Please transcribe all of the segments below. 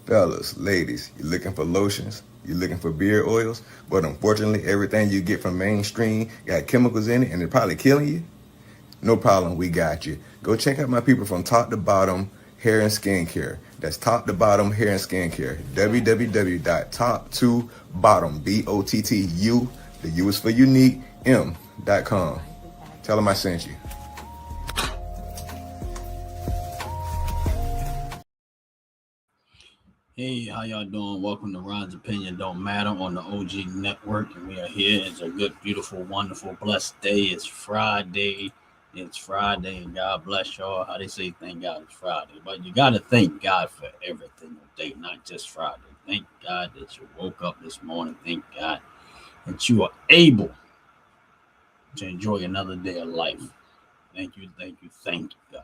Fellas, ladies, you looking for lotions? You looking for beard oils? But unfortunately, everything you get from mainstream got chemicals in it and they're probably killing you? No problem, we got you. Go check out my people from Top to Bottom Hair and Skincare. That's Top to Bottom Hair and Skincare. www.top2bottom, BOTTU, the U is for unique, M.com. Tell them I sent you. Hey, how y'all doing? Welcome to Ron's Opinion Don't Matter on the OG Network. And we are here. It's a good, beautiful, wonderful, blessed day. It's Friday. It's Friday, and God bless y'all. How they say thank God it's Friday. But you got to thank God for everything day, not just Friday. Thank God that you woke up this morning. Thank God that you are able to enjoy another day of life. Thank you, God.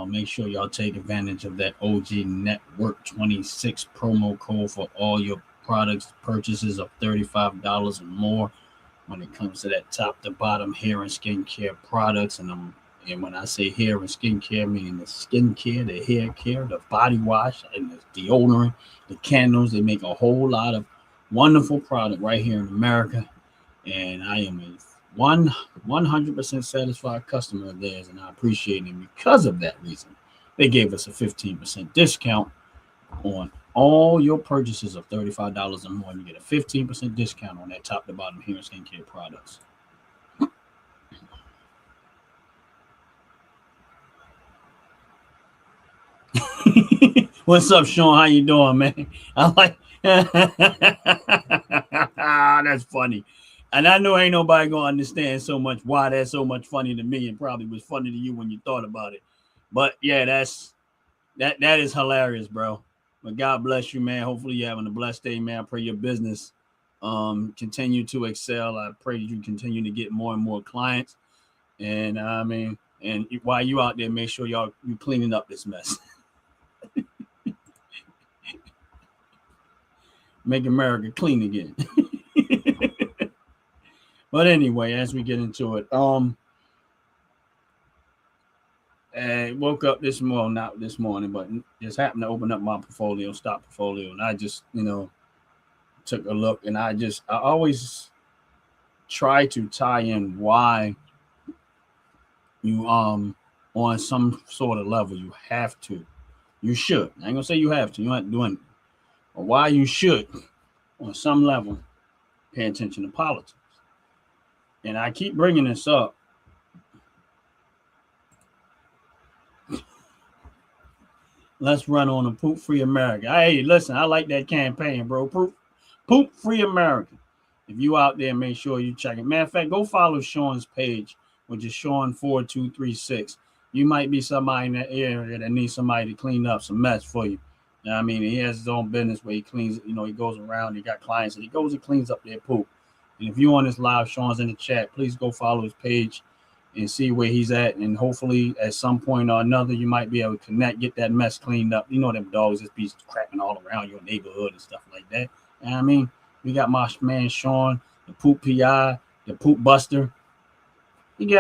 Make sure y'all take advantage of that OG Network 26 promo code for all your products purchases of $35 or more when it comes to that top to bottom hair and skincare products. And when I say hair and skincare, meaning the skincare, the hair care, the body wash, and the deodorant, the candles. They make a whole lot of wonderful product right here in America. And I am a 100% satisfied customer of theirs, and I appreciate it because of that reason. They gave us a 15% discount on all your purchases of $35 or more, and you get a 15% discount on that top to bottom hair and skincare products. What's up, Sean? How you doing, man? I like that's funny. And I know ain't nobody gonna understand so much why that's so much funny to me, and probably was funny to you when you thought about it. But yeah, that is hilarious, bro. But God bless you, man. Hopefully you're having a blessed day, man. I pray your business continue to excel. I pray you continue to get more and more clients. And and while you out there, make sure you cleaning up this mess. Make America clean again. But anyway, as we get into it, I woke up not this morning, but just happened to open up my stock portfolio, and I just, took a look, and I always try to tie in why you on some sort of level you should. I ain't gonna say you have to, you don't have to do anything, but why you should on some level pay attention to politics. And I keep bringing this up. Let's run on a Poop Free America. Hey, listen, I like that campaign, bro. Poop Free America. If you out there, make sure you check it. Matter of fact, go follow Sean's page, which is Sean4236. You might be somebody in that area that needs somebody to clean up some mess for you. You know what I mean? He has his own business where he cleans, he goes around, he got clients, and he goes and cleans up their poop. And if you on this live, Sean's in the chat, please go follow his page and see where he's at. And hopefully at some point or another, you might be able to connect, get that mess cleaned up. You know, them dogs just be crapping all around your neighborhood and stuff like that. You know what I mean? We got my man Sean, the Poop PI, the Poop Buster. Go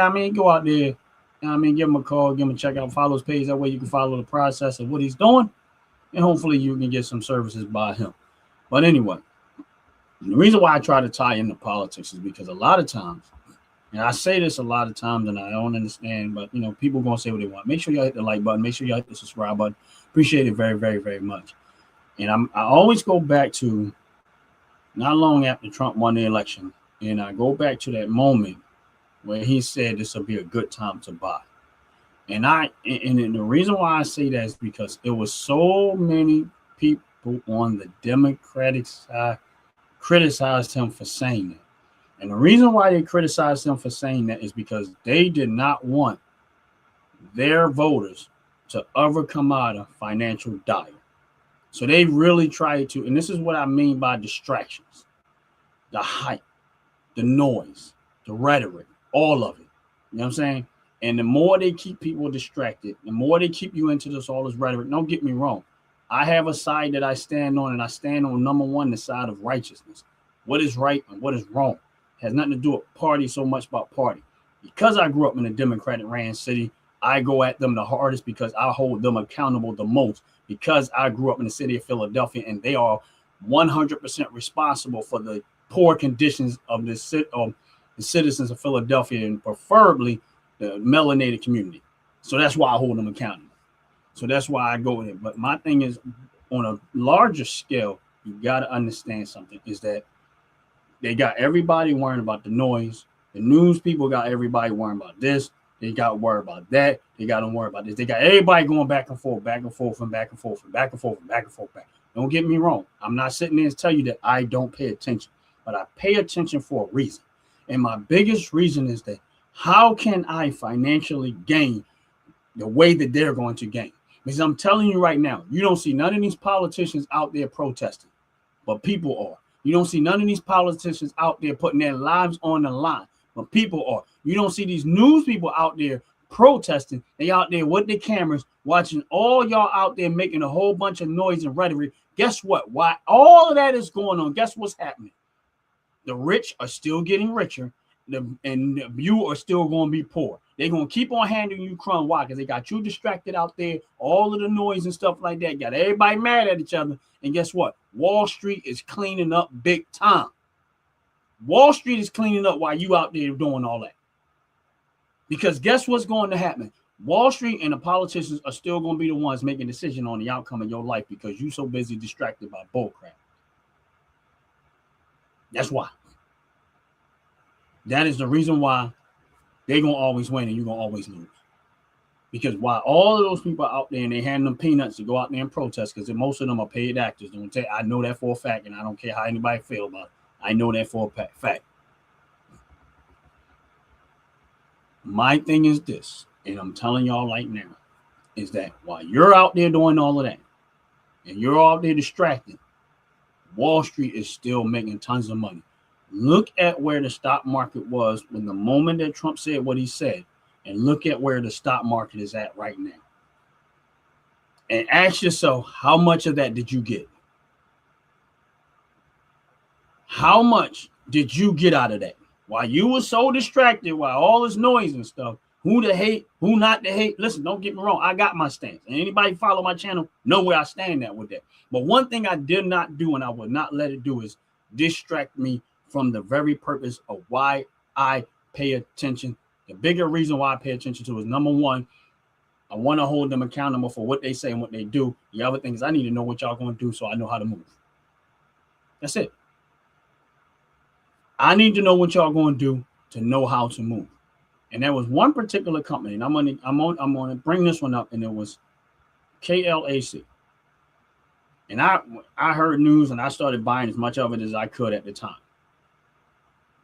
out there, you know what I mean? Give him a call, give him a check out, follow his page. That way you can follow the process of what he's doing. And hopefully you can get some services by him. But anyway, the reason why I try to tie into politics is because a lot of times, and I say this a lot of times and I don't understand, but people gonna say what they want. Make sure y'all hit the like button, make sure y'all hit the subscribe button. Appreciate it very, very, very much. And I always go back to not long after Trump won the election, and I go back to that moment where he said this will be a good time to buy. And the reason why I say that is because it was so many people on the Democratic side criticized him for saying that. And the reason why they criticized him for saying that is because they did not want their voters to ever come out of financial dire. So they really tried to, and this is what I mean by distractions, the hype, the noise, the rhetoric, all of it. You know what I'm saying? And the more they keep people distracted, the more they keep you into all this rhetoric. Don't get me wrong. I have a side that I stand on, and I stand on number one, the side of righteousness. What is right and what is wrong. It has nothing to do with party so much about party. Because I grew up in a Democratic ran city, I go at them the hardest because I hold them accountable the most, because I grew up in the city of Philadelphia and they are 100% responsible for the poor conditions of the citizens of Philadelphia, and preferably the melanated community. So that's why I hold them accountable. So that's why I go with it. But my thing is, on a larger scale, you got to understand something, is that they got everybody worrying about the noise. The news people got everybody worrying about this. They got to worry about that. They got to worry about this. They got everybody going back and forth, back and forth, and back and forth, and back and forth, and back and forth. Don't get me wrong. I'm not sitting there and tell you that I don't pay attention, but I pay attention for a reason. And my biggest reason is that how can I financially gain the way that they're going to gain? Because I'm telling you right now, you don't see none of these politicians out there protesting, but people are. You don't see none of these politicians out there putting their lives on the line, but people are. You don't see these news people out there protesting. They out there with their cameras watching all y'all out there making a whole bunch of noise and rhetoric. Guess what? Why all of that is going on, guess what's happening? The rich are still getting richer, and you are still going to be poor. They're going to keep on handing you crumbs. Why? Because they got you distracted out there, all of the noise and stuff like that. Got everybody mad at each other. And guess what? Wall Street is cleaning up big time. Wall Street is cleaning up while you out there doing all that. Because guess what's going to happen? Wall Street and the politicians are still going to be the ones making decisions on the outcome of your life because you're so busy distracted by bullcrap. That's why. That is the reason why they're going to always win and you're going to always lose. Because while all of those people are out there and they hand them peanuts to go out there and protest, because most of them are paid actors. I know that for a fact, and I don't care how anybody feel about it. I know that for a fact. My thing is this, and I'm telling y'all right now, is that while you're out there doing all of that, and you're out there distracted, Wall Street is still making tons of money. Look at where the stock market was when the moment that Trump said what he said, and look at where the stock market is at right now. And ask yourself, how much of that did you get? How much did you get out of that? While you were so distracted, while all this noise and stuff, who to hate, who not to hate. Listen, don't get me wrong. I got my stance. And anybody follow my channel know where I stand at with that. But one thing I did not do, and I would not let it do, is distract me from the very purpose of why I pay attention. The bigger reason why I pay attention to is, number one, I want to hold them accountable for what they say and what they do. The other thing is I need to know what y'all going to do so I know how to move. That's it. I need to know what y'all going to do to know how to move. And there was one particular company, and I'm gonna bring this one up, and it was KLAC. And I heard news, and I started buying as much of it as I could at the time.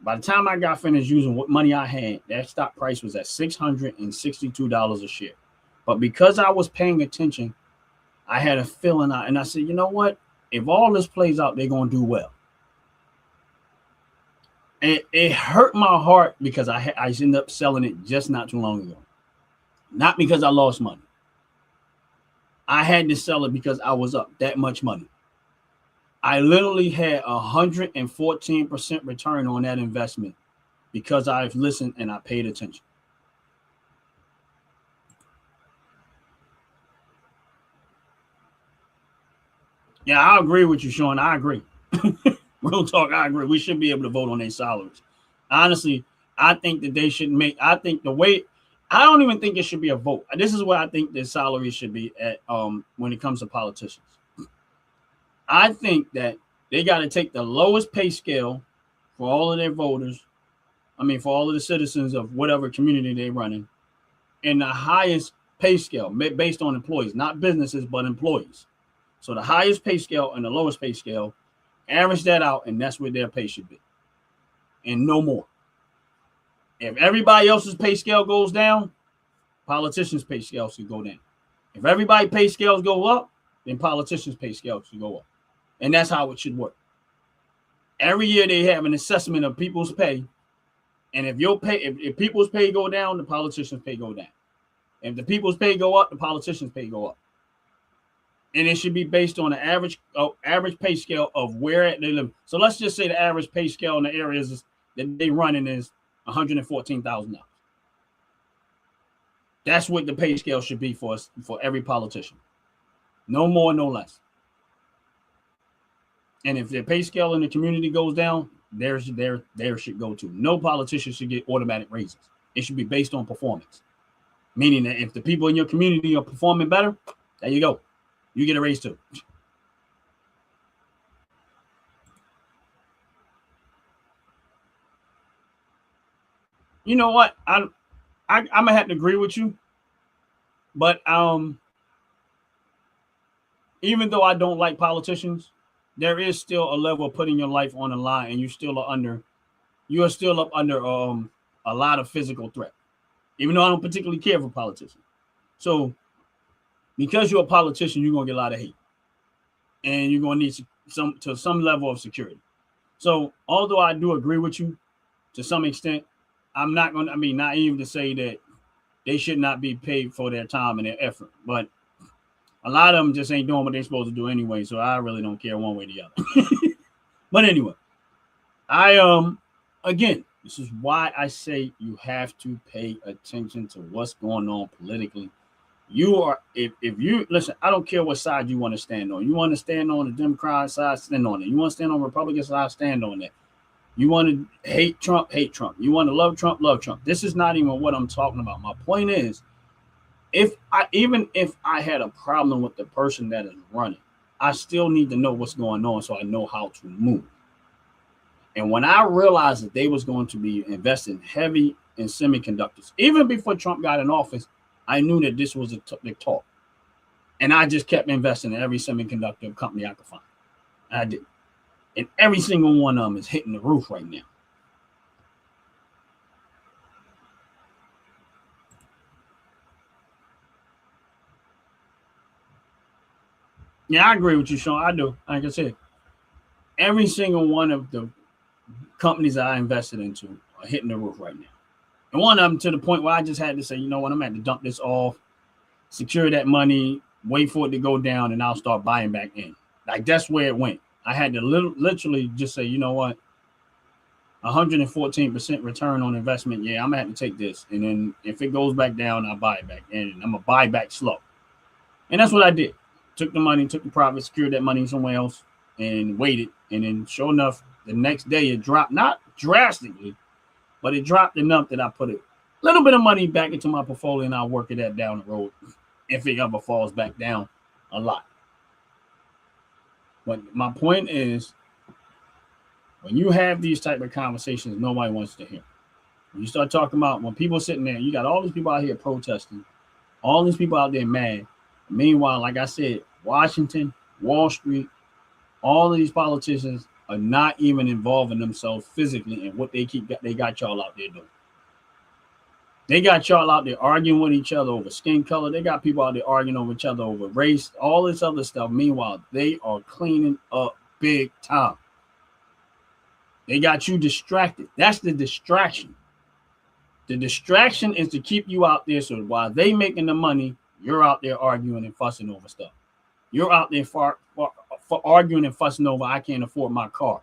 By the time I got finished using what money I had, that stock price was at $662 a share. But because I was paying attention, I had a feeling, and I said, you know what? If all this plays out, they're going to do well. And it hurt my heart because I ended up selling it just not too long ago. Not because I lost money. I had to sell it because I was up that much money. I literally had 114% return on that investment because I've listened and I paid attention. Yeah, I agree with you, Sean. I agree. Real talk, I agree. We should be able to vote on their salaries. Honestly, I think that they should make, I don't even think it should be a vote. This is where I think their salary should be at when it comes to politicians. I think that they got to take the lowest pay scale for all of their voters. For all of the citizens of whatever community they're running, and the highest pay scale based on employees, not businesses, but employees. So the highest pay scale and the lowest pay scale, average that out, and that's where their pay should be. And no more. If everybody else's pay scale goes down, politicians' pay scale should go down. If everybody's pay scales go up, then politicians' pay scale should go up. And that's how it should work. Every year they have an assessment of people's pay. And if people's pay go down, the politicians' pay go down. If the people's pay go up, the politicians' pay go up. And it should be based on the average pay scale of where they live. So let's just say the average pay scale in the areas that they running is $114,000. That's what the pay scale should be for us, for every politician. No more, no less. And if the pay scale in the community goes down, there should go to. No politician should get automatic raises. It should be based on performance. Meaning that if the people in your community are performing better, there you go. You get a raise too. You know what? I'm gonna have to agree with you. But even though I don't like politicians, there is still a level of putting your life on the line, and you are still up under a lot of physical threat. Even though I don't particularly care for politicians. So because you're a politician, you're gonna get a lot of hate. And you're gonna need some level of security. So although I do agree with you to some extent, I'm not gonna naive to say that they should not be paid for their time and their effort. But a lot of them just ain't doing what they're supposed to do anyway. So I really don't care one way or the other. But anyway, again, this is why I say you have to pay attention to what's going on politically. If you listen, I don't care what side you want to stand on. You want to stand on the Democrat side, stand on it. You want to stand on the Republican side, stand on that. You want to hate Trump, hate Trump. You want to love Trump, love Trump. This is not even what I'm talking about. My point is, even if I had a problem with the person that is running, I still need to know what's going on so I know how to move. And when I realized that they was going to be investing heavy in semiconductors, even before Trump got in office, I knew that this was the talk. And I just kept investing in every semiconductor company I could find. I did. And every single one of them is hitting the roof right now. Yeah, I agree with you, Sean. I do. Like I said, every single one of the companies that I invested into are hitting the roof right now. And one of them to the point where I just had to say, you know what, I'm going to dump this off, secure that money, wait for it to go down, and I'll start buying back in. Like, that's where it went. I had to literally just say, you know what, 114% return on investment. Yeah, I'm going to have to take this. And then if it goes back down, I'll buy it back. And I'm going to buy back slow. And that's what I did. Took the money, took the profit, secured that money somewhere else, and waited. And then sure enough, the next day it dropped, not drastically, but it dropped enough that I put a little bit of money back into my portfolio, and I'll work it that down the road if it ever falls back down a lot. But my point is, when you have these type of conversations, nobody wants to hear. When you start talking about when people are sitting there, you got all these people out here protesting, all these people out there mad. Meanwhile, like I said, Washington, Wall Street, all of these politicians are not even involving themselves physically in what they got y'all out there doing. They got y'all out there arguing with each other over skin color. They got people out there arguing over each other over race, all this other stuff. Meanwhile, they are cleaning up big time. They got you distracted. That's the distraction. The distraction is to keep you out there so while they making the money, you're out there arguing and fussing over stuff. You're out there for arguing and fussing over, I can't afford my car.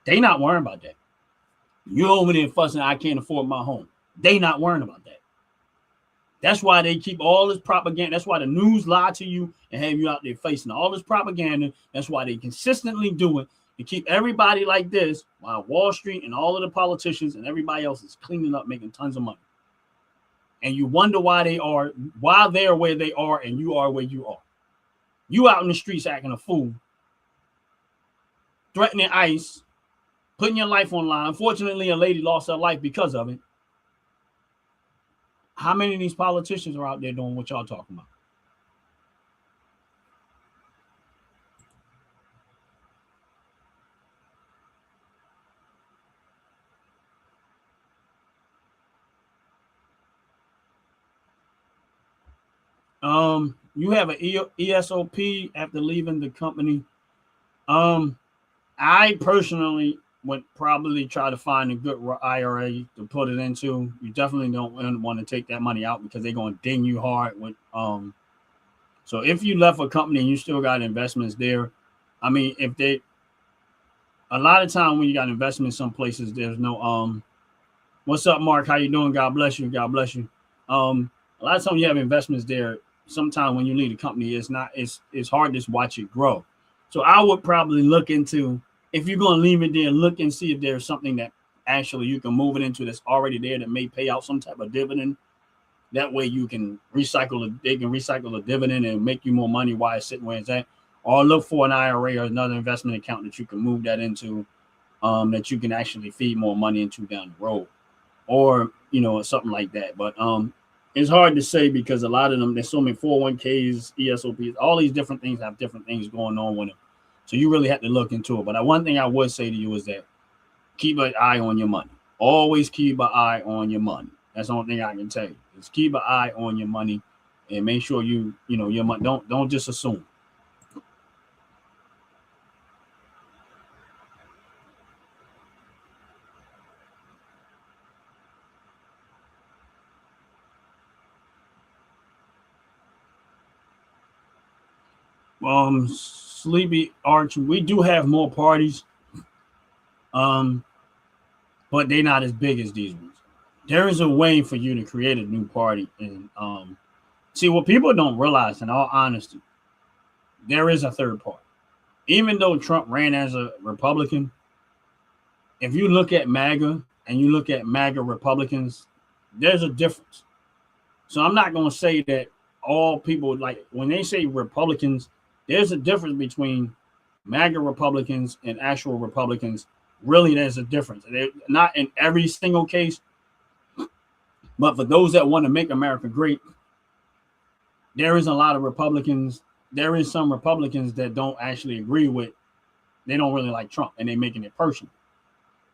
They not worrying about that. You're over there fussing, I can't afford my home. They not worrying about that. That's why they keep all this propaganda. That's why the news lie to you and have you out there facing all this propaganda. That's why they consistently do it to keep everybody like this, while Wall Street and all of the politicians and everybody else is cleaning up, making tons of money. And you wonder why they are where they are and you are where you are. You out in the streets acting a fool, threatening ICE, putting your life on line. Unfortunately, a lady lost her life because of it. How many of these politicians are out there doing what y'all talking about? You have an ESOP after leaving the company. I personally would probably try to find a good IRA to put it into. You definitely don't want to take that money out because they're going to ding you hard with so if you left a company and you still got investments there, I mean, a lot of time when you got investments some places, there's no what's up, Mark? How you doing? God bless you. God bless you. A lot of times you have investments there. Sometimes when you leave the company, it's hard to watch it grow. So I would probably look into, if you're going to leave it there, look and see if there's something that actually you can move it into that's already there that may pay out some type of dividend. That way you can recycle it. They can recycle the dividend and make you more money while it's sitting where it's at. Or look for an IRA or another investment account that you can move that into, that you can actually feed more money into down the road, or something like that. But it's hard to say because a lot of them, there's so many 401ks, ESOPs, all these different things have different things going on with them. So you really have to look into it. But one thing I would say to you is that keep an eye on your money. Always keep an eye on your money. That's the only thing I can tell you. Is keep an eye on your money and make sure your money. Don't just assume. Sleepy Arch, we do have more parties, but they're not as big as these ones. There is a way for you to create a new party, and see what people don't realize. In all honesty, there is a third party. Even though Trump ran as a Republican, if you look at MAGA and you look at MAGA Republicans, there's a difference. So I'm not going to say that all people, like when they say Republicans, there's a difference between MAGA Republicans and actual Republicans. Really, there's a difference. They're not in every single case, but for those that want to make America great, there is a lot of Republicans. There is some Republicans that don't actually agree with, they don't really like Trump, and they're making it personal.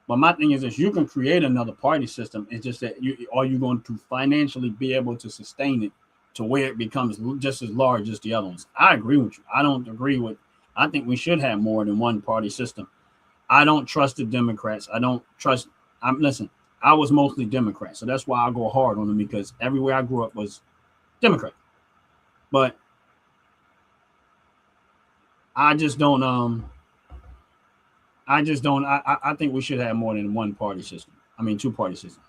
But my thing is this, you can create another party system. It's just that are you going to financially be able to sustain it to where it becomes just as large as the other ones? I agree with you. I think we should have more than one party system. I don't trust the Democrats. Listen, I was mostly Democrat, so that's why I go hard on them, because everywhere I grew up was Democrat. But I think we should have more than one party system. I mean, two party system.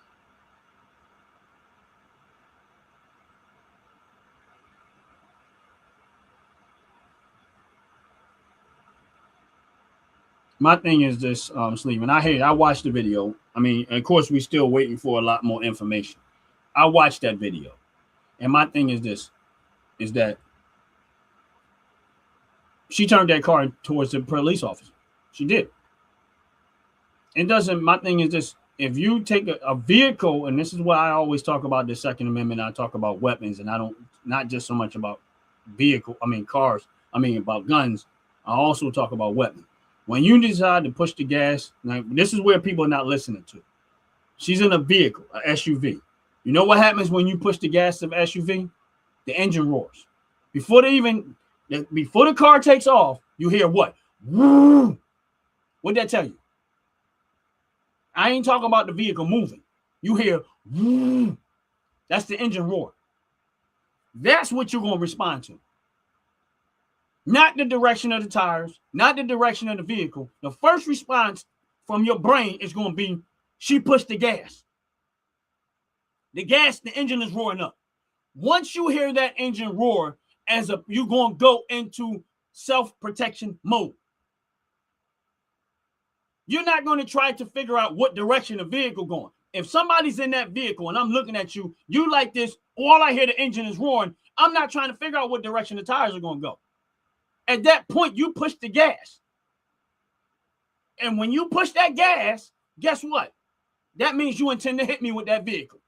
My thing is this, Sleeve, and I watched the video. I mean, of course, we're still waiting for a lot more information. I watched that video, and my thing is this, is that she turned that car towards the police officer. She did. My thing is this, if you take a vehicle, and this is why I always talk about the Second Amendment, I talk about weapons, and not just so much about cars, about guns. I also talk about weapons. When you decide to push the gas, now this is where people are not listening to. She's in a vehicle, an SUV. You know what happens when you push the gas of SUV? The engine roars. Before the car takes off, you hear what? Woo! What'd that tell you? I ain't talking about the vehicle moving. You hear woo! That's the engine roar. That's what you're going to respond to. Not the direction of the tires, not the direction of the vehicle. The first response from your brain is going to be, she pushed the gas. The engine is roaring up. Once you hear that engine roar, you're going to go into self-protection mode. You're not going to try to figure out what direction the vehicle going. If somebody's in that vehicle and I'm looking at you, you like this, all I hear the engine is roaring, I'm not trying to figure out what direction the tires are going to go. At that point, you push the gas. And when you push that gas, guess what? That means you intend to hit me with that vehicle.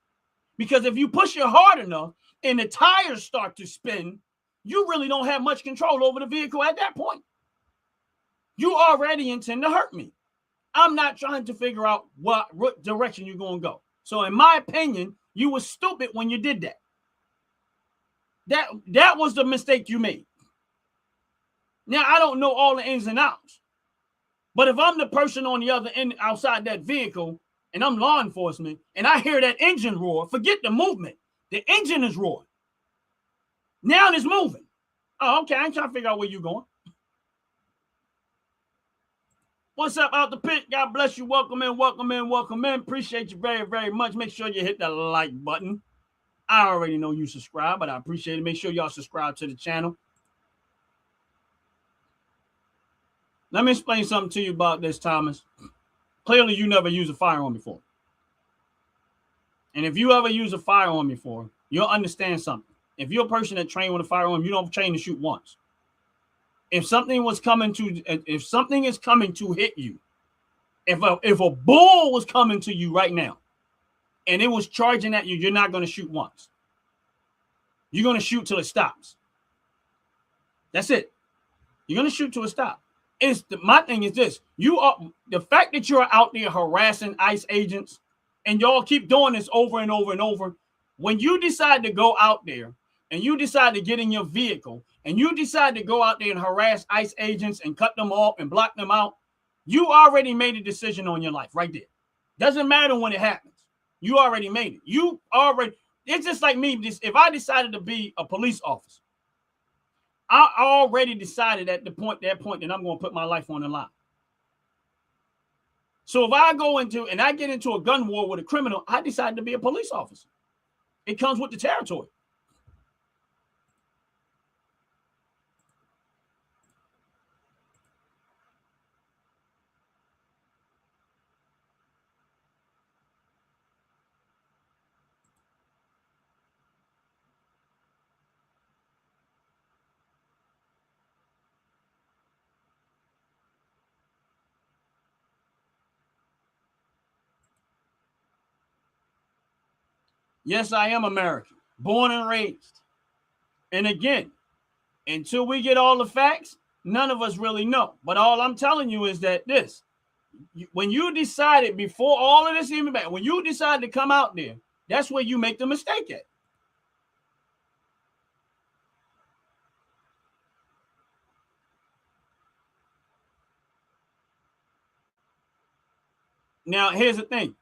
Because if you push it hard enough and the tires start to spin, you really don't have much control over the vehicle at that point. You already intend to hurt me. I'm not trying to figure out what direction you're going to go. So in my opinion, you were stupid when you did that. That was the mistake you made. Now, I don't know all the ins and outs, but if I'm the person on the other end outside that vehicle and I'm law enforcement and I hear that engine roar, forget the movement. The engine is roaring. Now it's moving. Oh, okay. I ain't trying to figure out where you're going. What's up out the pit? God bless you. Welcome in, welcome in, welcome in. Appreciate you very, very much. Make sure you hit that like button. I already know you subscribe, but I appreciate it. Make sure y'all subscribe to the channel. Let me explain something to you about this, Thomas. Clearly, you never used a firearm before. And if you ever use a firearm before, you'll understand something. If you're a person that trained with a firearm, you don't train to shoot once. If something is coming to hit you, if a bull was coming to you right now and it was charging at you, you're not going to shoot once. You're going to shoot till it stops. That's it. You're going to shoot till it stops. My thing is this. The fact that you're out there harassing ICE agents and y'all keep doing this over and over and over. When you decide to go out there and you decide to get in your vehicle and you decide to go out there and harass ICE agents and cut them off and block them out, you already made a decision on your life right there. Doesn't matter when it happens. You already made it. It's just like me. If I decided to be a police officer, I already decided at that point that I'm going to put my life on the line. So if I get into a gun war with a criminal, I decided to be a police officer. It comes with the territory. Yes, I am American, born and raised. And again, until we get all the facts, none of us really know. But all I'm telling you is that when you decided before all of this even back, when you decide to come out there, that's where you make the mistake at. Now, here's the thing.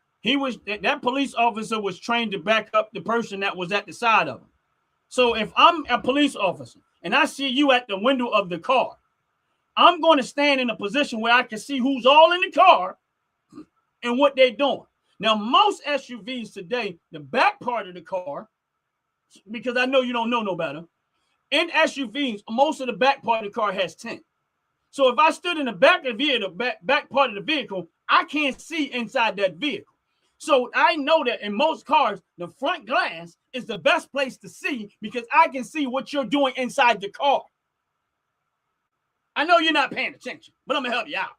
That police officer was trained to back up the person that was at the side of him. So if I'm a police officer and I see you at the window of the car, I'm going to stand in a position where I can see who's all in the car and what they're doing. Now, most SUVs today, the back part of the car, because I know you don't know no better, in SUVs, most of the back part of the car has tint. So if I stood in the back of the vehicle, back part of the vehicle, I can't see inside that vehicle. So I know that in most cars, the front glass is the best place to see because I can see what you're doing inside the car. I know you're not paying attention, but I'm going to help you out.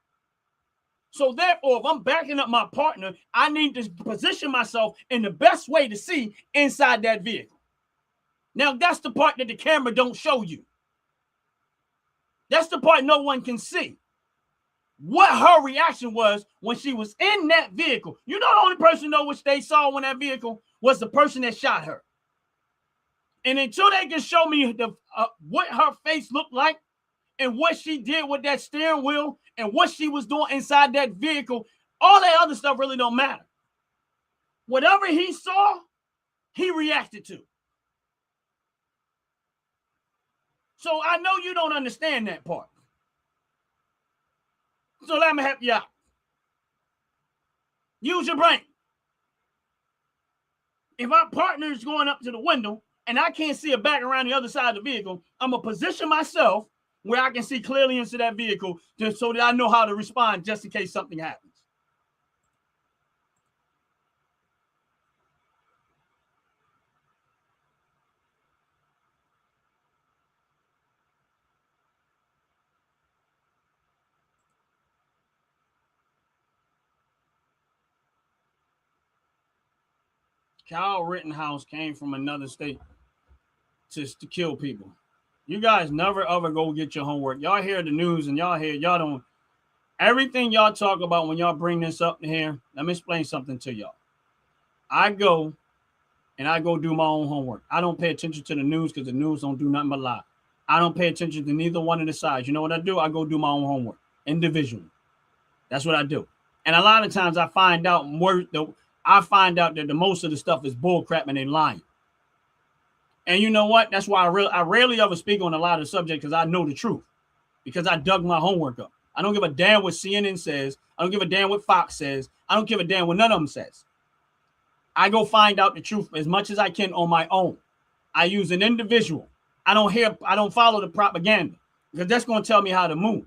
So therefore, if I'm backing up my partner, I need to position myself in the best way to see inside that vehicle. Now, that's the part that the camera don't show you. That's the part no one can see. What her reaction was when she was in that vehicle. You know, the only person know which they saw when that vehicle was the person that shot her. And until they can show me what her face looked like and what she did with that steering wheel and what she was doing inside that vehicle, all that other stuff really don't matter. Whatever he saw, he reacted to. So I know you don't understand that part. So let me help you out. Use your brain. If our partner is going up to the window and I can't see a back around the other side of the vehicle, I'm going to position myself where I can see clearly into that vehicle just so that I know how to respond just in case something happens. Kyle Rittenhouse came from another state to kill people. You guys never ever go get your homework. Y'all hear the news and y'all don't. Everything y'all talk about when y'all bring this up here, let me explain something to y'all. I go do my own homework. I don't pay attention to the news because the news don't do nothing but lie. I don't pay attention to neither one of the sides. You know what I do? I go do my own homework individually. That's what I do. And a lot of times I find out that the most of the stuff is bull crap and they lying. And you know what? That's why I rarely ever speak on a lot of subjects because I know the truth. Because I dug my homework up. I don't give a damn what CNN says. I don't give a damn what Fox says. I don't give a damn what none of them says. I go find out the truth as much as I can on my own. I use an individual. I don't follow the propaganda because that's going to tell me how to move.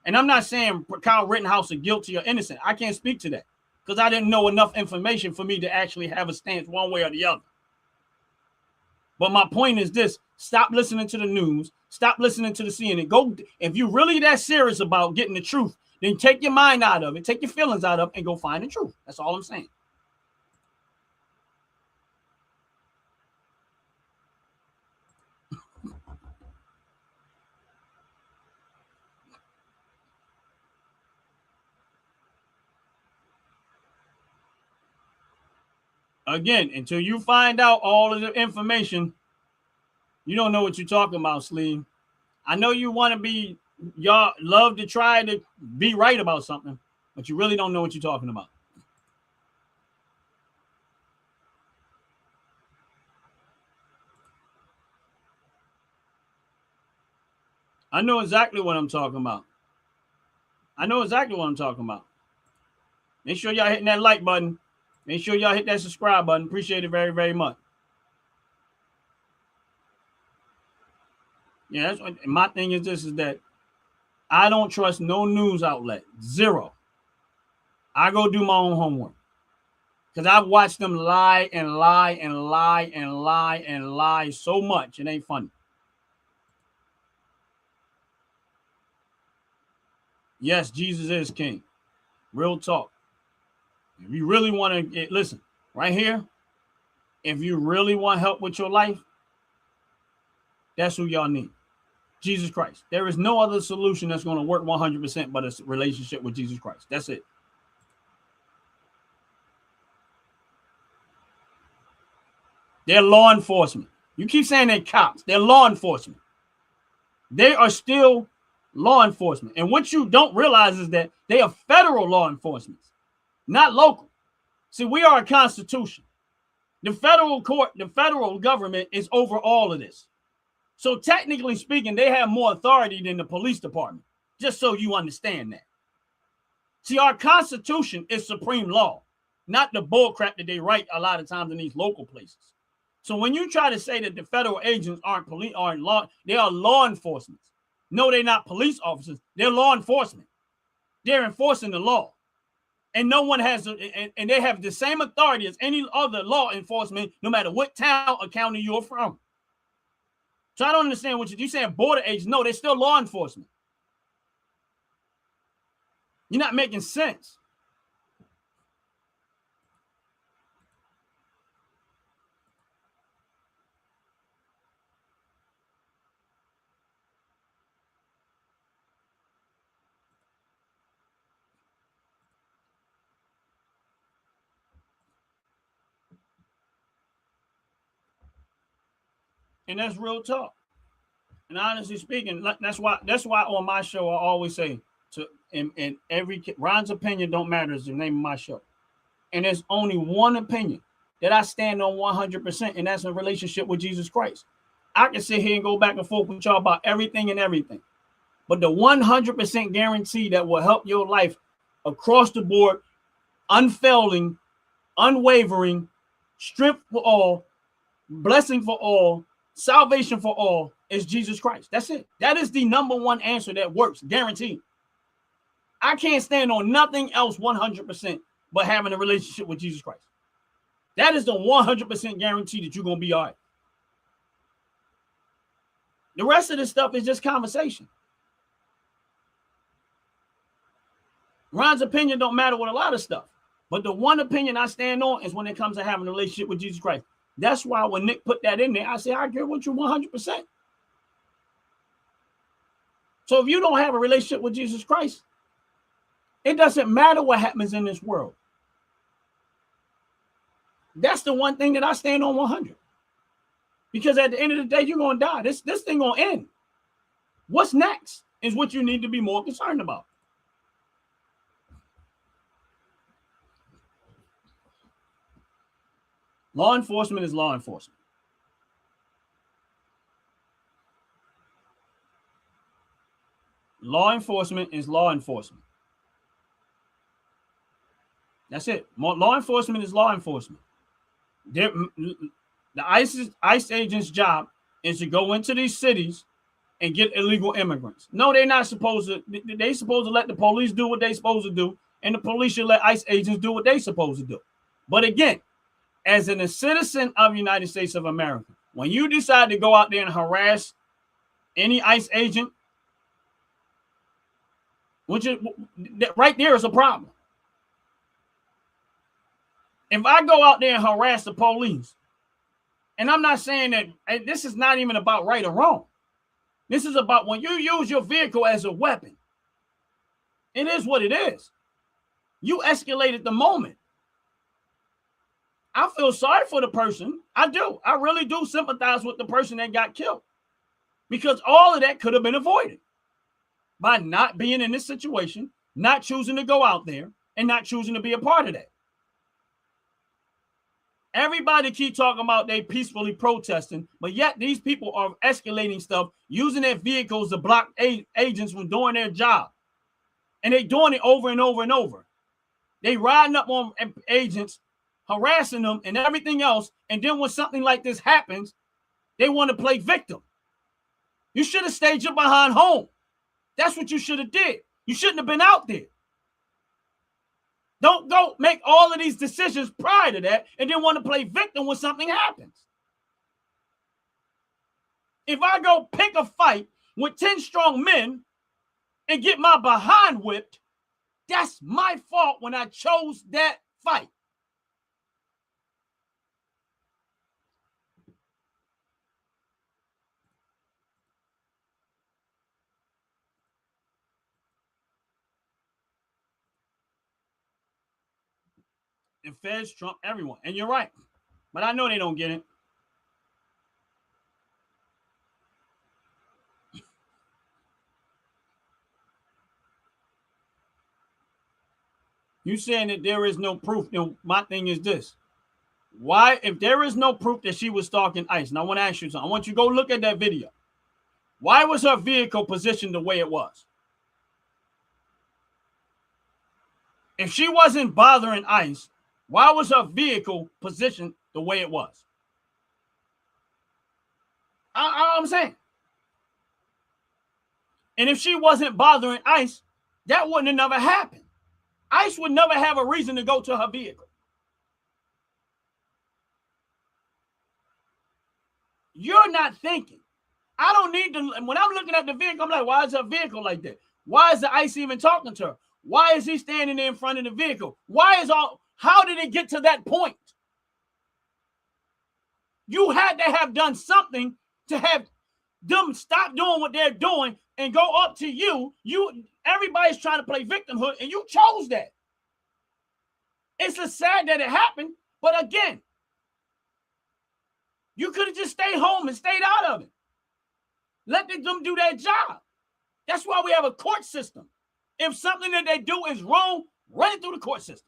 And I'm not saying Kyle Rittenhouse is guilty or innocent. I can't speak to that because I didn't know enough information for me to actually have a stance one way or the other. But my point is this: stop listening to the news. Stop listening to the CNN. Go, if you're really that serious about getting the truth, then take your mind out of it, take your feelings out of it, and go find the truth. That's all I'm saying. Again, until you find out all of the information, you don't know what you're talking about, Sleeve. I know you want to be, y'all love to try to be right about something, but you really don't know what you're talking about. I know exactly what I'm talking about. I know exactly what I'm talking about. Make sure y'all hitting that like button. Make sure y'all hit that subscribe button. Appreciate it very, very much. Yeah, that's what my thing is. This is that I don't trust no news outlet. Zero. I go do my own homework because I've watched them lie and lie and lie and lie and lie so much. It ain't funny. Yes, Jesus is king. Real talk. If you really want to listen right here, if you really want help with your life, that's who y'all need. Jesus Christ. There is no other solution that's going to work 100% but a relationship with Jesus Christ. That's it. They're law enforcement. You keep saying they're cops. They're law enforcement. They are still law enforcement. And what you don't realize is that they are federal law enforcement, not local. See, we are a constitution. The federal court, the federal government is over all of this. So technically speaking, they have more authority than the police department, just so you understand that. See, our Constitution is supreme law, not the bullcrap that they write a lot of times in these local places. So when you try to say that the federal agents aren't police, aren't law, they are law enforcement. No, they're not police officers. They're law enforcement. They're enforcing the law. And no one has, and they have the same authority as any other law enforcement, no matter what town or county you're from. So I don't understand what you're saying. Border agents, no, they're still law enforcement. You're not making sense. And that's real talk. And honestly speaking, that's why on my show I always say to in every Ron's opinion don't matter is the name of my show. And there's only one opinion that I stand on 100%, and that's a relationship with Jesus Christ. I can sit here and go back and forth with y'all about everything and everything. But the 100% guarantee that will help your life across the board, unfailing, unwavering, strength for all, blessing for all, salvation for all is Jesus Christ. That's it. That is the number one answer that works, guaranteed. I can't stand on nothing else 100% but having a relationship with Jesus Christ. That is the 100% guarantee that you're going to be all right. The rest of this stuff is just conversation. Ron's opinion don't matter with a lot of stuff. But the one opinion I stand on is when it comes to having a relationship with Jesus Christ. That's why when Nick put that in there, I said, I agree with you 100%. So if you don't have a relationship with Jesus Christ, it doesn't matter what happens in this world. That's the one thing that I stand on 100. Because at the end of the day, you're going to die. This thing going to end. What's next is what you need to be more concerned about. Law enforcement is law enforcement. Law enforcement is law enforcement. That's it. Law enforcement is law enforcement. The ICE agents' job is to go into these cities and get illegal immigrants. No, they're not supposed to. They're supposed to let the police do what they're supposed to do, and the police should let ICE agents do what they're supposed to do. But again, as a citizen of the United States of America, when you decide to go out there and harass any ICE agent, which is right there is a problem. If I go out there and harass the police, and I'm not saying that this is not even about right or wrong. This is about when you use your vehicle as a weapon. It is what it is. You escalated the moment. I feel sorry for the person. I do. I really do sympathize with the person that got killed, because all of that could have been avoided by not being in this situation, not choosing to go out there, and not choosing to be a part of that. Everybody keep talking about they peacefully protesting, but yet these people are escalating stuff, using their vehicles to block agents from doing their job. And they doing it over and over and over. They riding up on agents, harassing them and everything else. And then when something like this happens, they want to play victim. You should have stayed your behind home. That's what you should have did. You shouldn't have been out there. Don't go make all of these decisions prior to that and then want to play victim when something happens. If I go pick a fight with 10 strong men and get my behind whipped, that's my fault when I chose that fight. The feds, Trump, everyone. And you're right. But I know they don't get it. You saying that there is no proof. You know, my thing is this. Why, if there is no proof that she was stalking ICE, and I want to ask you something. I want you to go look at that video. Why was her vehicle positioned the way it was? If she wasn't bothering ICE, why was her vehicle positioned the way it was? I'm saying. And if she wasn't bothering ICE, that wouldn't have never happened. ICE would never have a reason to go to her vehicle. You're not thinking. I don't need to. When I'm looking at the vehicle, I'm like, why is her vehicle like that? Why is the ICE even talking to her? Why is he standing there in front of the vehicle? How did it get to that point? You had to have done something to have them stop doing what they're doing and go up to you. Everybody's trying to play victimhood, and you chose that. It's just sad that it happened, but again, you could have just stayed home and stayed out of it. Let them do their job. That's why we have a court system. If something that they do is wrong, run it through the court system.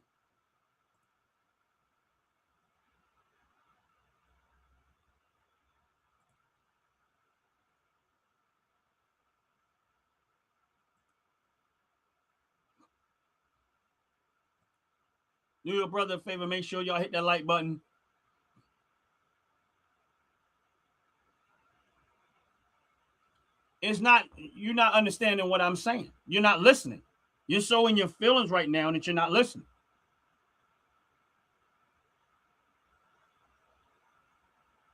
Do your brother a favor, make sure y'all hit that like button. You're not understanding what I'm saying. You're not listening. You're so in your feelings right now that you're not listening.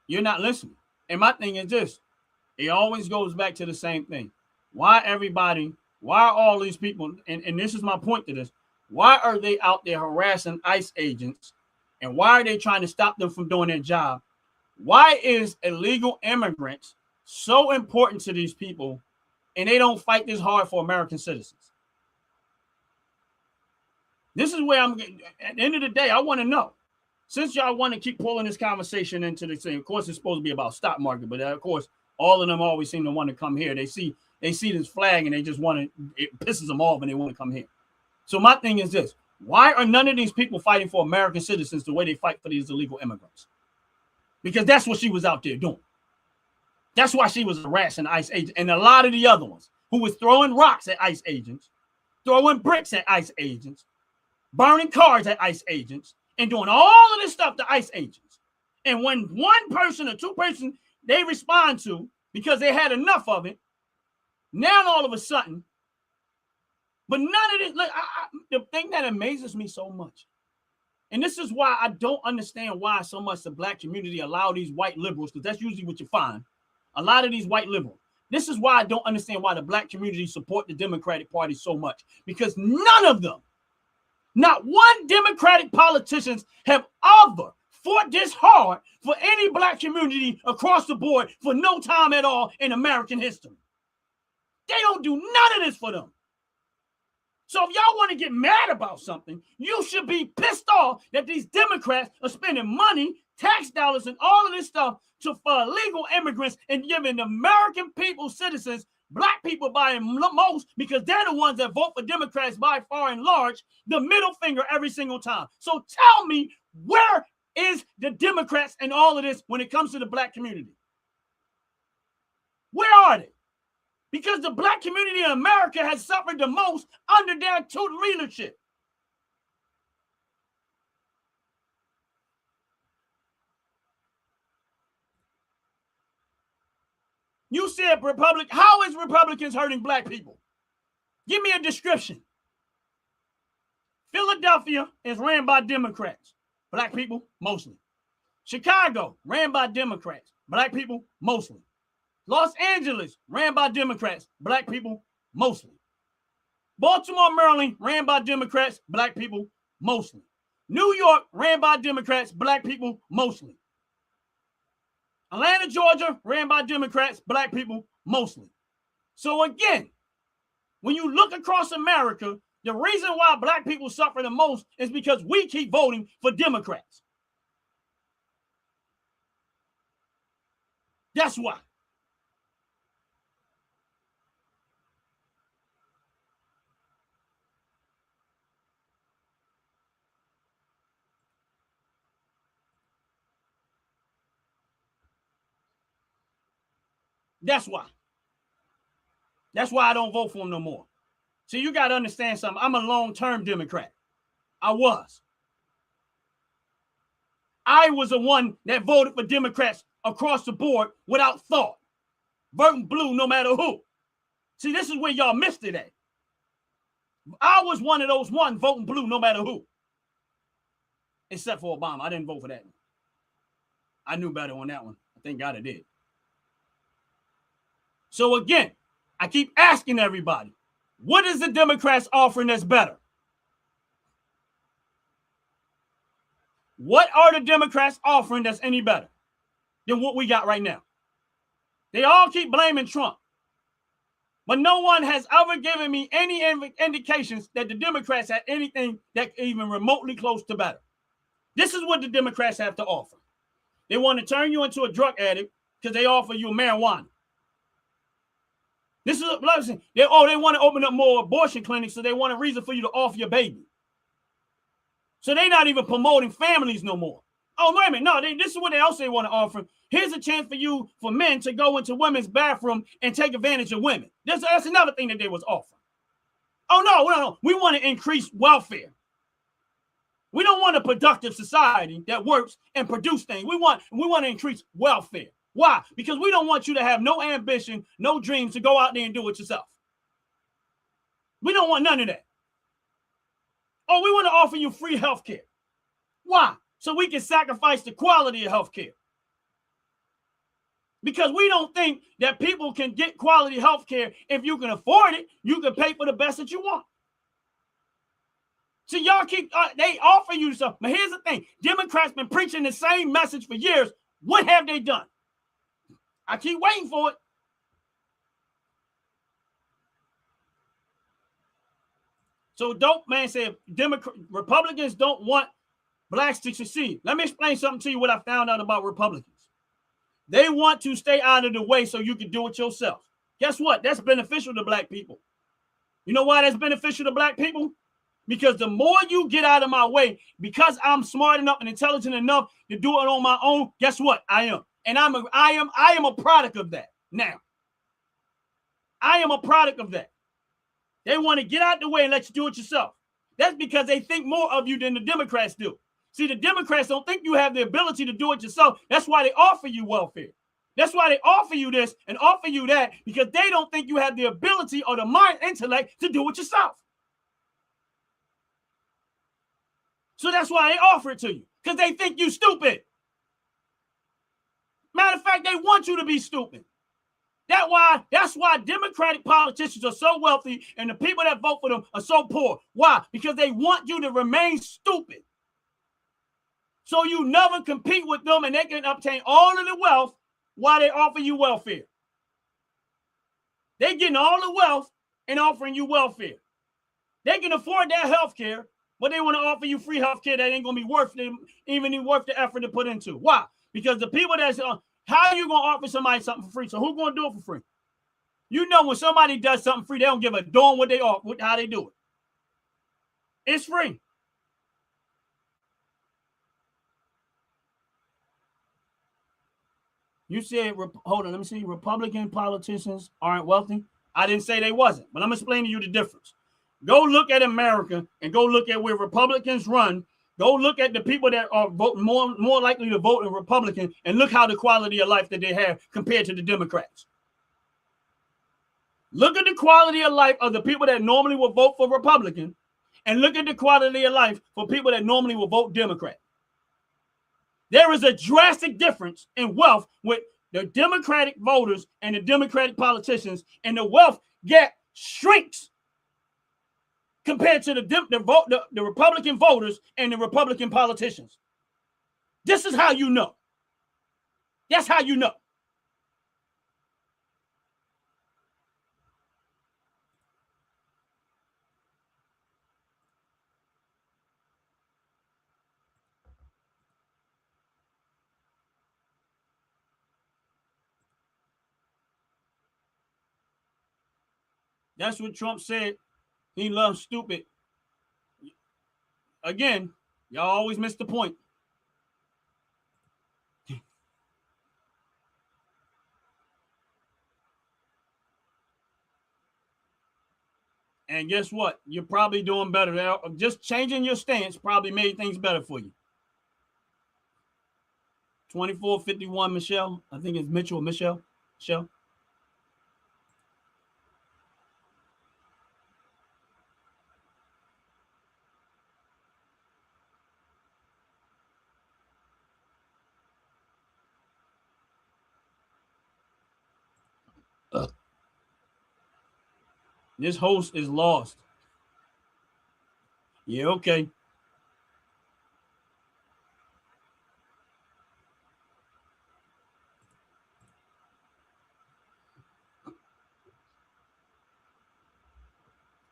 You're not listening. And my thing is this. It always goes back to the same thing. Why are all these people, and this is my point to this, why are they out there harassing ICE agents? And why are they trying to stop them from doing their job? Why is illegal immigrants so important to these people and they don't fight this hard for American citizens? This is where at the end of the day, I want to know. Since y'all want to keep pulling this conversation into the thing, of course, it's supposed to be about stock market, but of course, all of them always seem to want to come here. They see this flag and they just it pisses them off and they want to come here. So my thing is this. Why are none of these people fighting for American citizens the way they fight for these illegal immigrants? Because that's what she was out there doing. That's why she was harassing ICE agents and a lot of the other ones who was throwing rocks at ICE agents, throwing bricks at ICE agents, burning cars at ICE agents, and doing all of this stuff to ICE agents. And when one person or two persons they respond to because they had enough of it, now all of a sudden, but none of this, look, the thing that amazes me so much, and this is why I don't understand why so much the black community allow these white liberals, because that's usually what you find, a lot of these white liberals. This is why I don't understand why the black community support the Democratic Party so much, because none of them, not one Democratic politicians have ever fought this hard for any black community across the board for no time at all in American history. They don't do none of this for them. So if y'all want to get mad about something, you should be pissed off that these Democrats are spending money, tax dollars, and all of this stuff for illegal immigrants and giving American people, citizens, black people by most, because they're the ones that vote for Democrats by far and large, the middle finger every single time. So tell me, where is the Democrats in all of this when it comes to the black community? Where are they? Because the black community in America has suffered the most under their total leadership. You said how is Republicans hurting black people? Give me a description. Philadelphia is ran by Democrats. Black people, mostly. Chicago, ran by Democrats. Black people, mostly. Los Angeles, ran by Democrats. Black people, mostly. Baltimore, Maryland, ran by Democrats. Black people, mostly. New York, ran by Democrats. Black people, mostly. Atlanta, Georgia, ran by Democrats. Black people, mostly. So again, when you look across America, the reason why black people suffer the most is because we keep voting for Democrats. That's why. That's why. That's why I don't vote for him no more. So you got to understand something. I'm a long-term Democrat. I was the one that voted for Democrats across the board without thought. Voting blue no matter who. See, this is where y'all missed it at. I was one of those voting blue no matter who. Except for Obama. I didn't vote for that one. I knew better on that one. I thank God I did. So again, I keep asking everybody, what is the Democrats offering that's better? What are the Democrats offering that's any better than what we got right now? They all keep blaming Trump. But no one has ever given me any indications that the Democrats had anything that even remotely close to better. This is what the Democrats have to offer. They want to turn you into a drug addict because they offer you marijuana. This is they want to open up more abortion clinics, so they want a reason for you to off your baby. So they're not even promoting families no more. Oh, wait a minute. No, this is what they also want to offer. Here's a chance for men to go into women's bathroom and take advantage of women. That's another thing that they was offering. Oh, no. We want to increase welfare. We don't want a productive society that works and produce things. We want to increase welfare. Why? Because we don't want you to have no ambition, no dreams to go out there and do it yourself. We don't want none of that. Oh, we want to offer you free health care. Why? So we can sacrifice the quality of health care. Because we don't think that people can get quality health care. If you can afford it, you can pay for the best that you want. So y'all they offer you stuff. But here's the thing. Democrats been preaching the same message for years. What have they done? I keep waiting for it. So dope man said Republicans don't want blacks to succeed. Let me explain something to you what I found out about Republicans. They want to stay out of the way so you can do it yourself. Guess what? That's beneficial to black people. You know why that's beneficial to black people? Because the more you get out of my way, because I'm smart enough and intelligent enough to do it on my own, guess what? I am. And I am a product of that now. I am a product of that. They want to get out the way and let you do it yourself. That's because they think more of you than the Democrats do. See, the Democrats don't think you have the ability to do it yourself. That's why they offer you welfare. That's why they offer you this and offer you that, because they don't think you have the ability or the mind intellect to do it yourself. So that's why they offer it to you, because they think you stupid. Matter of fact, they want you to be stupid. That's why Democratic politicians are so wealthy and the people that vote for them are so poor. Why? Because they want you to remain stupid. So you never compete with them and they can obtain all of the wealth while they offer you welfare. They're getting all the wealth and offering you welfare. They can afford that health care, but they want to offer you free health care that ain't going to be worth the effort to put into. Why? Because the people that's how are you going to offer somebody something for free? So who's going to do it for free? You know, when somebody does something free, they don't give a darn what they offer, how they do it. It's free. You said, hold on, let me see. Republican politicians aren't wealthy. I didn't say they wasn't, but I'm explaining to you the difference. Go look at America and go look at where Republicans run. Go look at the people that are more likely to vote in Republican and look how the quality of life that they have compared to the Democrats. Look at the quality of life of the people that normally will vote for Republican and look at the quality of life for people that normally will vote Democrat. There is a drastic difference in wealth with the Democratic voters and the Democratic politicians, and the wealth gap shrinks compared to the Republican voters and the Republican politicians. This is how you know. That's how you know. That's what Trump said. He loves stupid. Again, y'all always miss the point. And guess what? You're probably doing better. Just changing your stance probably made things better for you. 2451, Michelle. I think it's Mitchell or Michelle. Michelle. This host is lost. Yeah, okay.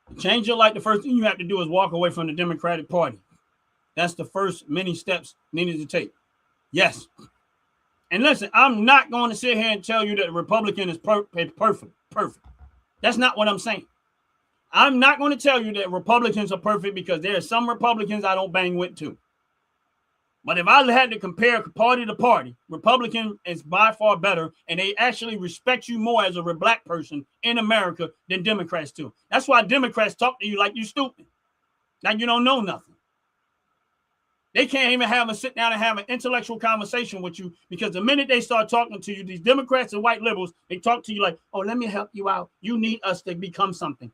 To change your life, the first thing you have to do is walk away from the Democratic Party. That's the first many steps needed to take. Yes. And listen, I'm not going to sit here and tell you that the Republican is perfect. Perfect. That's not what I'm saying. I'm not going to tell you that Republicans are perfect, because there are some Republicans I don't bang with too. But if I had to compare party to party, Republican is by far better, and they actually respect you more as a black person in America than Democrats do. That's why Democrats talk to you like you stupid, like you don't know nothing. They can't even sit down and have an intellectual conversation with you, because the minute they start talking to you, these Democrats and white liberals, they talk to you like, oh, let me help you out. You need us to become something.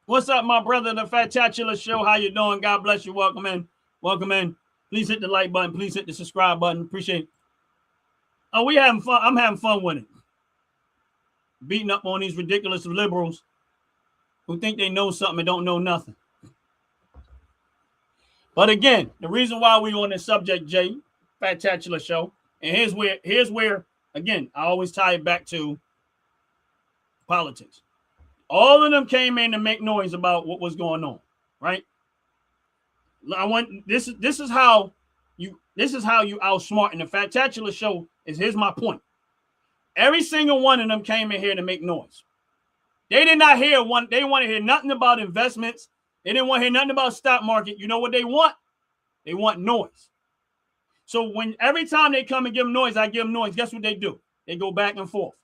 What's up, my brother, the Fat-Tatular Show? How you doing? God bless you. Welcome in. Welcome in. Please hit the like button. Please hit the subscribe button. Appreciate it. Oh, we having fun. I'm having fun with it. Beating up on these ridiculous liberals who think they know something and don't know nothing. But again, the reason why we on this subject, Jay, Fat-Tatular Show, and here's where, again, I always tie it back to politics. All of them came in to make noise about what was going on, right? This is how you outsmart. And the Fat-Tatular Show here's my point. Every single one of them came in here to make noise. They did not hear one. They didn't want to hear nothing about investments. They didn't want to hear nothing about stock market. You know what they want? They want noise. So when every time they come and give them noise, I give them noise. Guess what they do? They go back and forth.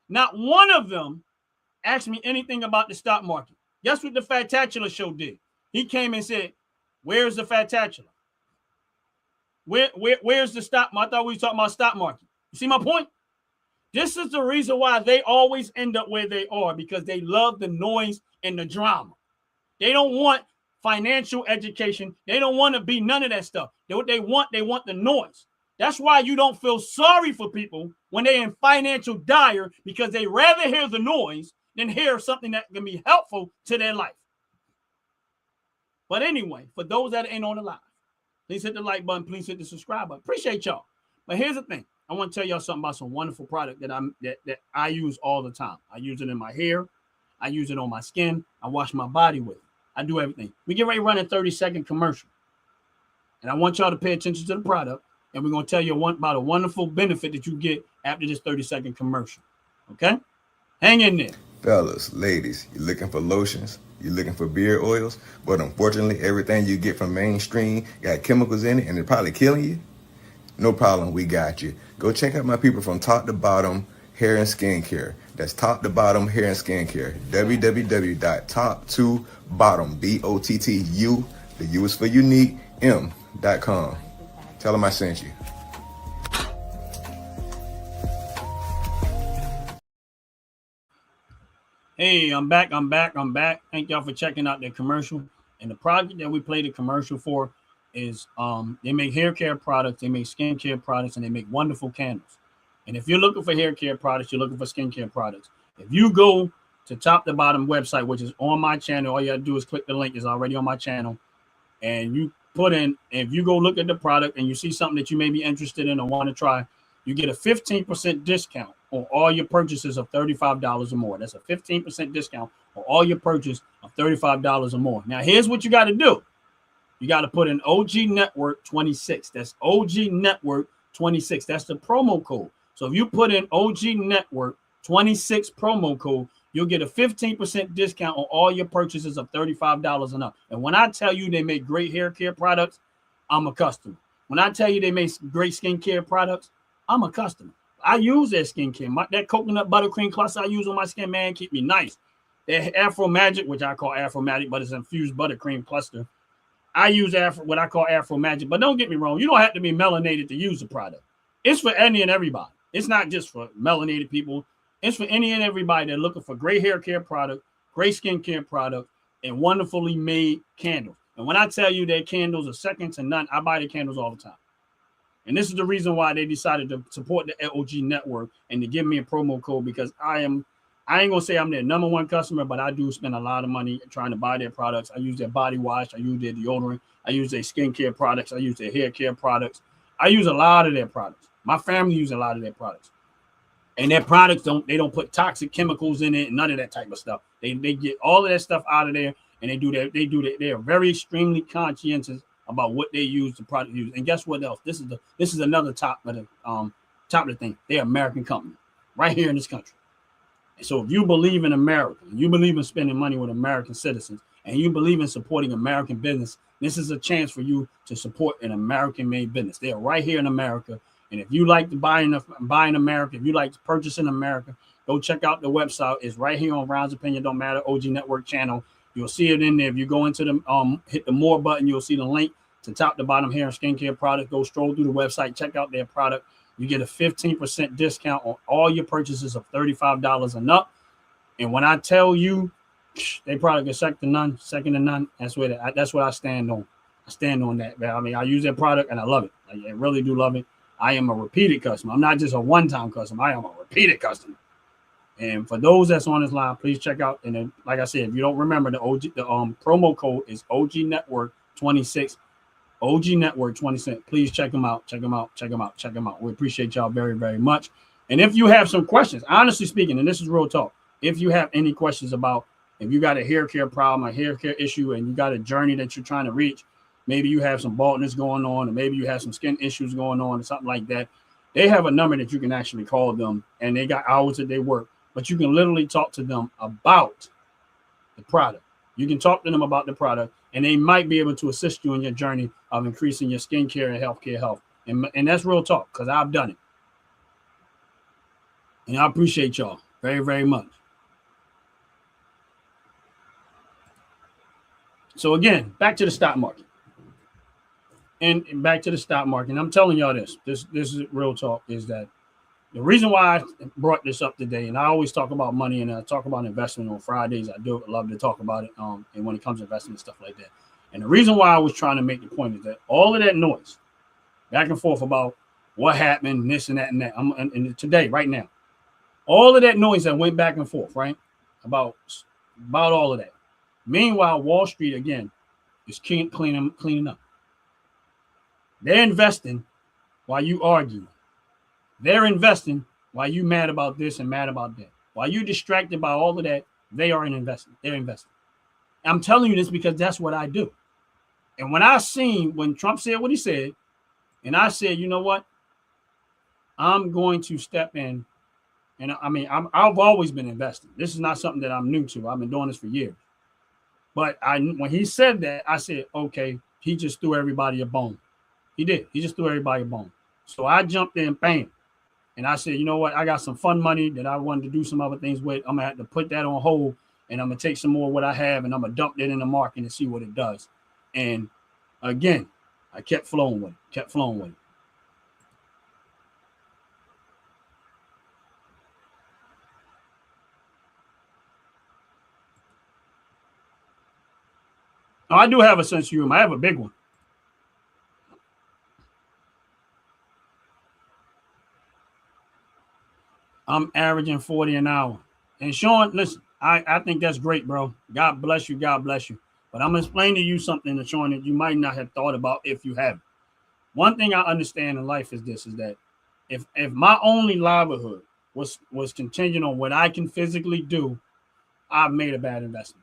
Not one of them asked me anything about the stock market. Guess what the Fatatula show did? He came and said, "Where's the Fatatula? Where's the stock market? I thought we were talking about stock market." You see my point? This is the reason why they always end up where they are, because they love the noise and the drama. They don't want financial education. They don't want to be none of that stuff. What they want the noise. That's why you don't feel sorry for people when they're in financial dire, because they rather hear the noise than hear something that can be helpful to their life. But anyway, for those that ain't on the live, please hit the like button. Please hit the subscribe button. Appreciate y'all. But here's the thing. I want to tell y'all something about some wonderful product that I use all the time. I use it in my hair. I use it on my skin. I wash my body with it. I do everything. We get ready to run a 30-second commercial. And I want y'all to pay attention to the product. And we're going to tell you about a wonderful benefit that you get after this 30-second commercial. Okay? Hang in there. Fellas, ladies, you're looking for lotions, you're looking for beard oils, but unfortunately everything you get from mainstream got chemicals in it and it's probably killing you? No problem, we got you. Go check out my people from Top to Bottom Hair and Skincare. That's Top to Bottom Hair and Skincare. www.top2bottom, B-O-T-T-U, the U is for unique, M.com. Tell them I sent you. Hey, I'm back. Thank y'all for checking out the commercial. And the product that we played the commercial for is they make hair care products, they make skin care products, and they make wonderful candles. And if you're looking for hair care products, you're looking for skin care products, if you go to Top to Bottom website, which is on my channel, all you have to do is click the link. It's already on my channel. And you put in, if you go look at the product and you see something that you may be interested in or want to try, you get a 15% discount on all your purchases of $35 or more. That's a 15% discount on all your purchase of $35 or more. Now, here's what you got to do. You got to put in OG Network 26. That's OG Network 26. That's the promo code. So if you put in OG Network 26 promo code, you'll get a 15% discount on all your purchases of $35 and up. And when I tell you they make great hair care products, I'm a customer. When I tell you they make great skincare products, I'm a customer. I use their skincare. That coconut buttercream cluster I use on my skin, man, keep me nice. That Afro Magic, which I call Afro Magic, but it's infused buttercream cluster. I use what I call Afro Magic. But don't get me wrong, you don't have to be melanated to use the product. It's for any and everybody. It's not just for melanated people. It's for any and everybody that looking for great hair care product, great skincare product, and wonderfully made candles. And when I tell you that candles are second to none, I buy the candles all the time. And this is the reason why they decided to support the OG Network and to give me a promo code, because I ain't gonna say I'm their number one customer, but I do spend a lot of money trying to buy their products. I use their body wash, I use their deodorant, I use their skincare products, I use their hair care products. I use a lot of their products. My family uses a lot of their products. And their products don't put toxic chemicals in it and none of that type of stuff. They get all of that stuff out of there, and they are very extremely conscientious about what they use, the product use. And guess what else? This is another top of the thing. They're an American company right here in this country. And so if you believe in America, you believe in spending money with American citizens, and you believe in supporting American business, this is a chance for you to support an American-made business. They are right here in America. And if you like to buy in America, if you like to purchase in America, go check out the website. It's right here on Ron's Opinion Don't Matter OG Network channel. You'll see it in there. If you go into the hit the more button, you'll see the link to Top to Bottom hair and skincare product. Go stroll through the website, check out their product. You get a 15% discount on all your purchases of $35 and up. And when I tell you they product is second to none, that's what I stand on. I stand on that. I mean, I use that product and I love it. I really do love it. I am a repeated customer. I'm not just a one-time customer. I am a repeated customer. And for those that's on this line, please check out. And then, like I said, if you don't remember, the promo code is OG Network 26. OG Network 26. Please check them out. Check them out. We appreciate y'all very, very much. And if you have some questions, honestly speaking, and this is real talk, if you have any questions about if you got a hair care problem, a hair care issue, and you got a journey that you're trying to reach, maybe you have some baldness going on, or maybe you have some skin issues going on, or something like that, they have a number that you can actually call them, and they got hours that they work. But you can literally talk to them about the product. You can talk to them about the product, and they might be able to assist you in your journey of increasing your skincare and healthcare health. And that's real talk, because I've done it. And I appreciate y'all very, very much. So again, back to the stock market. And back to the stock market. And I'm telling y'all this is real talk, is that the reason why I brought this up today, and I always talk about money and I talk about investment on Fridays. I do love to talk about it. And when it comes to investment and stuff like that. And the reason why I was trying to make the point is that all of that noise back and forth about what happened, this and that and that. And today, right now, all of that noise that went back and forth, right? About all of that. Meanwhile, Wall Street, again, is cleaning up. They're investing while you argue. They're investing while you mad about this and mad about that. While you're distracted by all of that, they are investing. They're investing. I'm telling you this because that's what I do. And when Trump said what he said, and I said, you know what? I'm going to step in. And I mean, I've always been investing. This is not something that I'm new to. I've been doing this for years. But when he said that, I said, okay, he just threw everybody a bone. He did. He just threw everybody a bone. So I jumped in, bam. And I said, you know what? I got some fun money that I wanted to do some other things with. I'm going to have to put that on hold, and I'm going to take some more of what I have, and I'm going to dump it in the market and see what it does. And again, I kept flowing with it. Now, I do have a sense of humor. I have a big one. I'm averaging 40 an hour. And Sean, listen, I think that's great, bro. God bless you. God bless you. But I'm going to explain to you something, Sean, that you might not have thought about if you haven't. One thing I understand in life is this, is that if my only livelihood was contingent on what I can physically do, I've made a bad investment.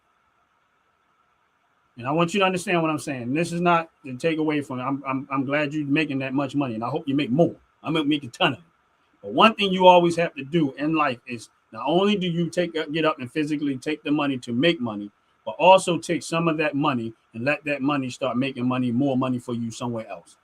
And I want you to understand what I'm saying. This is not to take away from it. I'm glad you're making that much money, and I hope you make more. I'm going to make a ton of it. But one thing you always have to do in life is not only do you get up and physically take the money to make money, but also take some of that money and let that money start making more money for you somewhere else.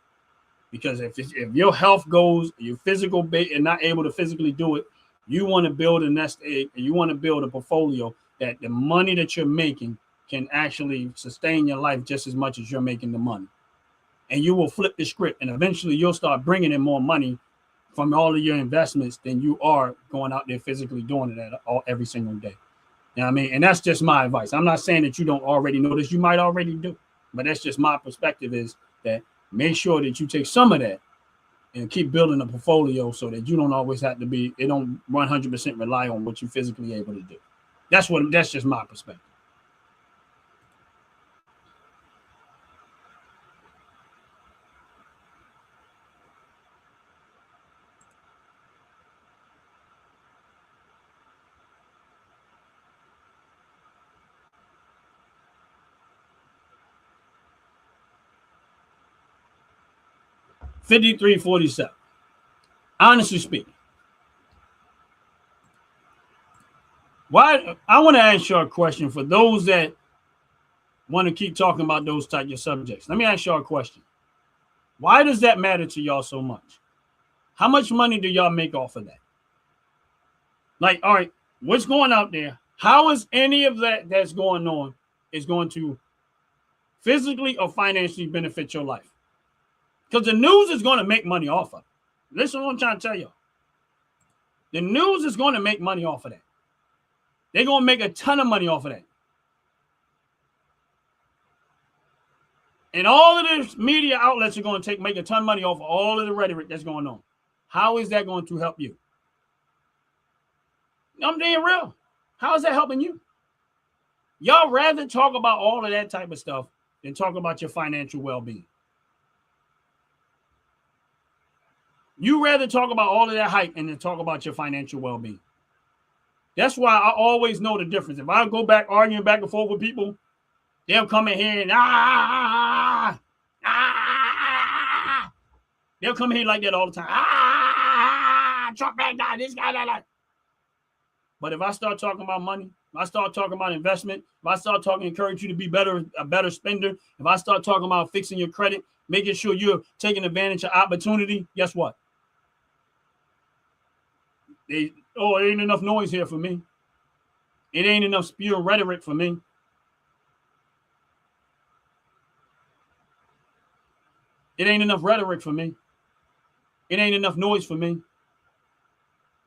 Because if your health goes, your physical and not able to physically do it, you want to build a nest egg, and you want to build a portfolio that the money that you're making can actually sustain your life just as much as you're making the money. And you will flip the script, and eventually you'll start bringing in more money from all of your investments than you are going out there physically doing it every single day. You know what I mean? And that's just my advice. I'm not saying that you don't already know this. You might already do. But that's just my perspective, is that make sure that you take some of that and keep building a portfolio so that you don't always have to be, it don't 100% rely on what you're physically able to do. That's just my perspective. $53.47. Honestly speaking, why? I want to ask you a question for those that want to keep talking about those types of subjects. Let me ask you a question. Why does that matter to y'all so much? How much money do y'all make off of that? Like, all right, what's going out there? How is any of that that's going on is going to physically or financially benefit your life? Because the news is going to make money off of it. Listen to what I'm trying to tell y'all. The news is going to make money off of that. They're going to make a ton of money off of that. And all of the media outlets are going to make a ton of money off of all of the rhetoric that's going on. How is that going to help you? I'm being real. How is that helping you? Y'all rather talk about all of that type of stuff than talk about your financial well-being. You rather talk about all of that hype and then talk about your financial well-being. That's why I always know the difference. If I go back arguing back and forth with people, they'll come in here and they'll come in here like that all the time. Trump bad guy, this guy, that. But if I start talking about money, if I start talking about investment, if I start talking, encourage you to be a better spender, if I start talking about fixing your credit, making sure you're taking advantage of opportunity, guess what? It ain't enough noise here for me. It ain't enough spewing rhetoric for me. It ain't enough rhetoric for me. It ain't enough noise for me.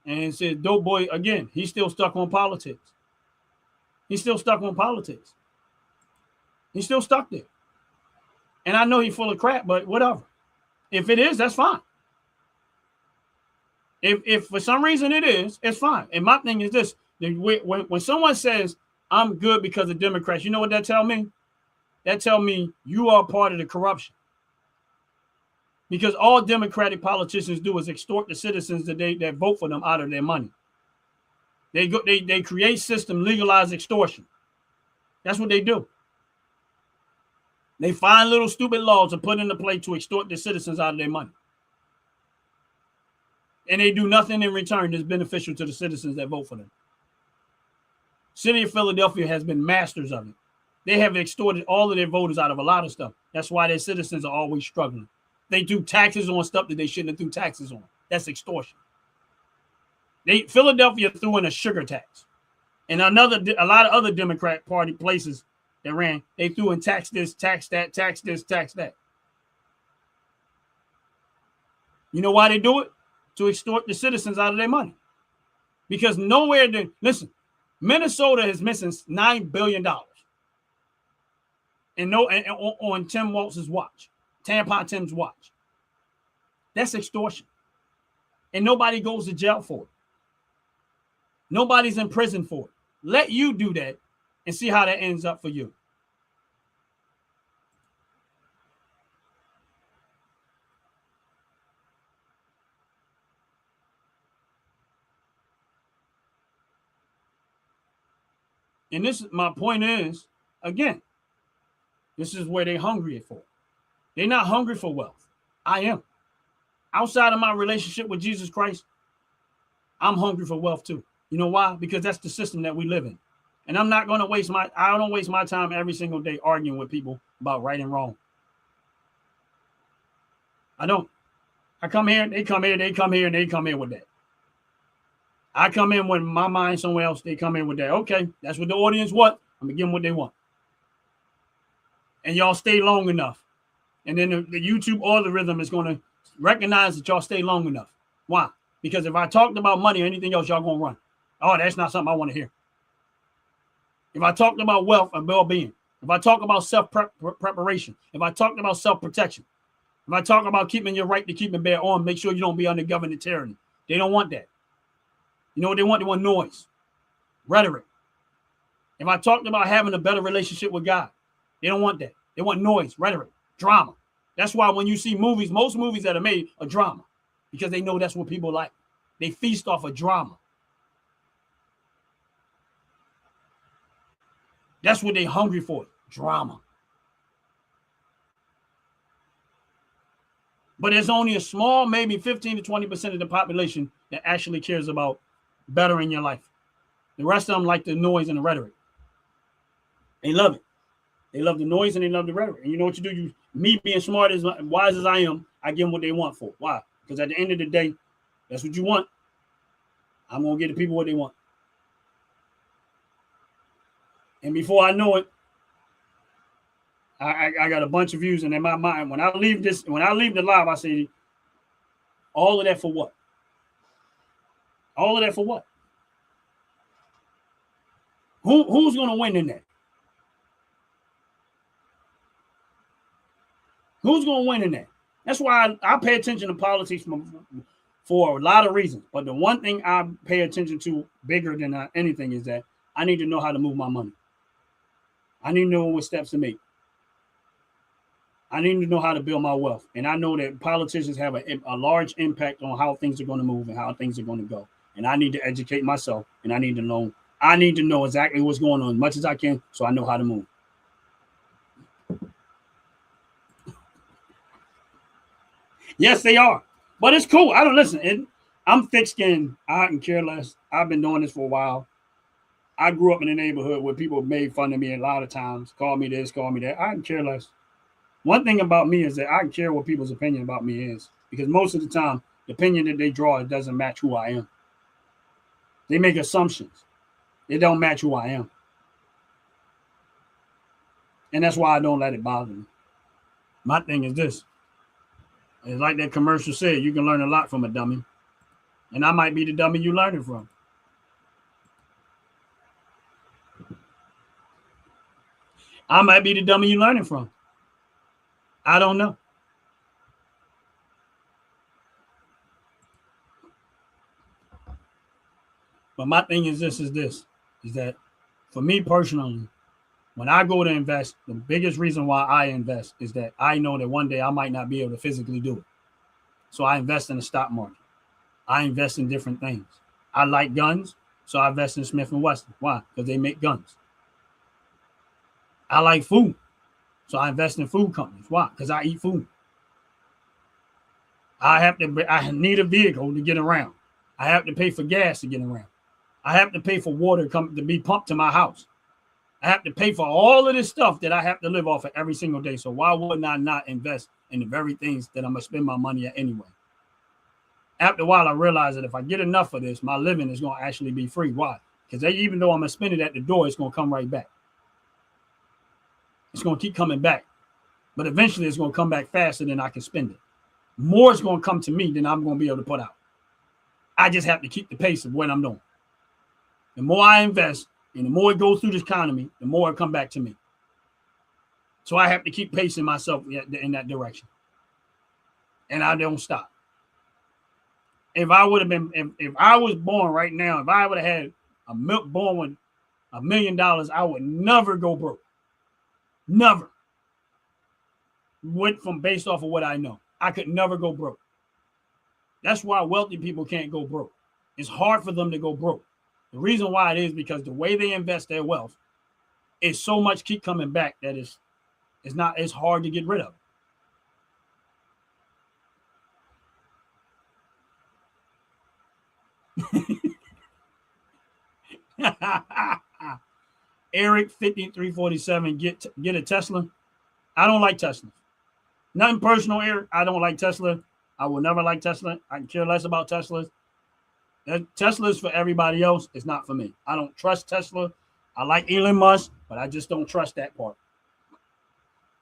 And it said, dope boy, again, he's still stuck on politics. He's still stuck on politics. He's still stuck there. And I know he's full of crap, but whatever. If it is, that's fine. If for some reason it is, it's fine. And my thing is this. When someone says, I'm good because of Democrats, you know what that tell me? That tell me you are part of the corruption. Because all Democratic politicians do is extort the citizens that vote for them out of their money. They create system, legalize extortion. That's what they do. They find little stupid laws to put into play to extort the citizens out of their money. And they do nothing in return that's beneficial to the citizens that vote for them. City of Philadelphia has been masters of it. They have extorted all of their voters out of a lot of stuff. That's why their citizens are always struggling. They do taxes on stuff that they shouldn't have threw taxes on. That's extortion. Philadelphia threw in a sugar tax. And a lot of other Democrat Party places that ran, they threw in tax this, tax that, tax this, tax that. You know why they do it? To extort the citizens out of their money. Because listen, Minnesota is missing $9 billion. And on Tim Walz's watch. Tampon Tim's watch. That's extortion. And nobody goes to jail for it. Nobody's in prison for it. Let you do that and see how that ends up for you. And my point is, again, this is where they're hungry for. They're not hungry for wealth. I am. Outside of my relationship with Jesus Christ, I'm hungry for wealth too. You know why? Because that's the system that we live in. And I'm not going to I don't waste my time every single day arguing with people about right and wrong. I don't. I come here, they come here, they come here, and they come in with that. I come in with my mind somewhere else, they come in with that. Okay, that's what the audience want. I'm going to give them what they want. And y'all stay long enough. And then the YouTube algorithm is going to recognize that y'all stay long enough. Why? Because if I talked about money or anything else, y'all going to run. Oh, that's not something I want to hear. If I talked about wealth and well-being, if I talk about self-preparation, if I talked about self-protection, if I talk about keeping your right to keep and bear arms, make sure you don't be under government tyranny. They don't want that. You know what they want? They want noise, rhetoric. If I talked about having a better relationship with God, they don't want that. They want noise, rhetoric, drama. That's why when you see movies, most movies that are made are drama because they know that's what people like. They feast off of drama. That's what they're hungry for, drama. But there's only a small, maybe 15 to 20% of the population that actually cares about bettering your life. The rest of them like the noise and the rhetoric. They love it. They love the noise and they love the rhetoric. And you know what you do? Me being smart, as wise as I am, I give them what they want for. Why? Because at the end of the day, that's what you want. I'm going to give the people what they want. And before I know it, I got a bunch of views, and in my mind, when I leave the live, I say, all of that for what? All of that for what? Who's going to win in that? Who's going to win in that? That's why I pay attention to politics for a lot of reasons. But the one thing I pay attention to bigger than anything is that I need to know how to move my money. I need to know what steps to make. I need to know how to build my wealth. And I know that politicians have a large impact on how things are going to move and how things are going to go. And I need to educate myself, and I need to know exactly what's going on as much as I can so I know how to move. Yes, they are. But it's cool. I don't listen. I'm thick-skinned. I can care less. I've been doing this for a while. I grew up in a neighborhood where people made fun of me a lot of times, called me this, called me that. I can care less. One thing about me is that I can care what people's opinion about me is, because most of the time, the opinion that they draw, it doesn't match who I am. They make assumptions. It don't match who I am. And that's why I don't let it bother me. My thing is this. It's like that commercial said, you can learn a lot from a dummy. And I might be the dummy you learning from. I might be the dummy you learning from. I don't know. But my thing is this, is that for me personally, when I go to invest, the biggest reason why I invest is that I know that one day I might not be able to physically do it. So I invest in the stock market. I invest in different things. I like guns, so I invest in Smith & Wesson. Why? Because they make guns. I like food, so I invest in food companies. Why? Because I eat food. I need a vehicle to get around. I have to pay for gas to get around. I have to pay for water to be pumped to my house. I have to pay for all of this stuff that I have to live off of every single day. So why wouldn't I not invest in the very things that I'm going to spend my money at anyway? After a while, I realized that if I get enough of this, my living is going to actually be free. Why? Because even though I'm going to spend it at the door, it's going to come right back. It's going to keep coming back. But eventually, it's going to come back faster than I can spend it. More is going to come to me than I'm going to be able to put out. I just have to keep the pace of what I'm doing. The more I invest, and the more it goes through this economy, the more it come back to me. So I have to keep pacing myself in that direction. And I don't stop. If I would have been, if I was born right now, if I would have had born with $1 million, I would never go broke. Never. Based off of what I know. I could never go broke. That's why wealthy people can't go broke. It's hard for them to go broke. The reason why it is because the way they invest their wealth is so much keep coming back that it's hard to get rid of. Eric 5347, get a Tesla. I don't like Tesla. Nothing personal, Eric. I don't like Tesla. I will never like Tesla. I can care less about Teslas. Tesla is for everybody else. It's not for me. I don't trust Tesla. I like Elon Musk, but I just don't trust that part.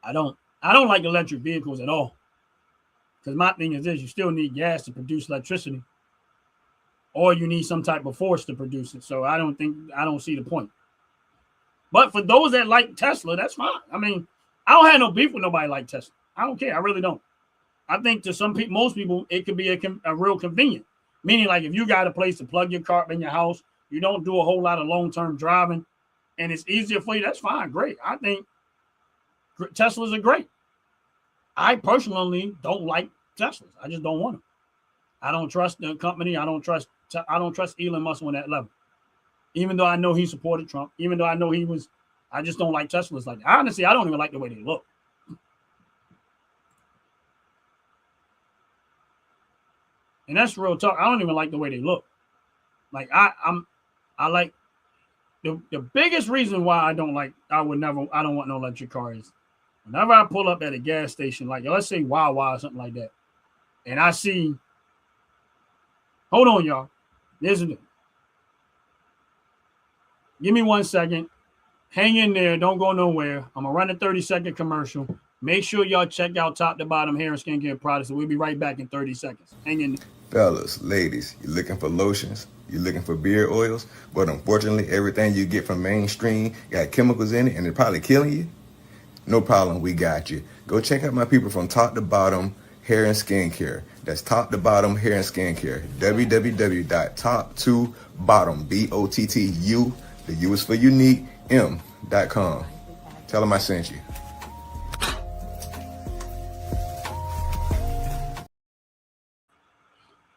I don't like electric vehicles at all. Because my thing is this, you still need gas to produce electricity. Or you need some type of force to produce it. So I don't see the point. But for those that like Tesla, that's fine. I mean, I don't have no beef with nobody like Tesla. I don't care. I really don't. I think to some people, most people, it could be a real convenient. Meaning, like, if you got a place to plug your car in your house, you don't do a whole lot of long-term driving, and it's easier for you, that's fine. Great. I think Teslas are great. I personally don't like Teslas. I just don't want them. I don't trust the company. I don't trust Elon Musk on that level. Even though I know he supported Trump, even though I know I just don't like Teslas like that. Honestly, I don't even like the way they look. And that's real talk. I don't even like the way they look. Like I like the biggest reason why I don't want no electric car is whenever I pull up at a gas station, like let's say Wawa or something like that, and I see, hold on, y'all. Give me 1 second. Hang in there. Don't go nowhere. I'm gonna run a 30-second commercial. Make sure y'all check out Top to Bottom Hair and Skincare Products. And we'll be right back in 30 seconds. Hang in there. Fellas, ladies, you're looking for lotions, you're looking for beard oils, but unfortunately, everything you get from mainstream got chemicals in it and they're probably killing you? No problem, we got you. Go check out my people from Top to Bottom Hair and Skincare. That's Top to Bottom Hair and Skincare. www.top2bottom, BOTTU, the U is for unique, M.com. Tell them I sent you.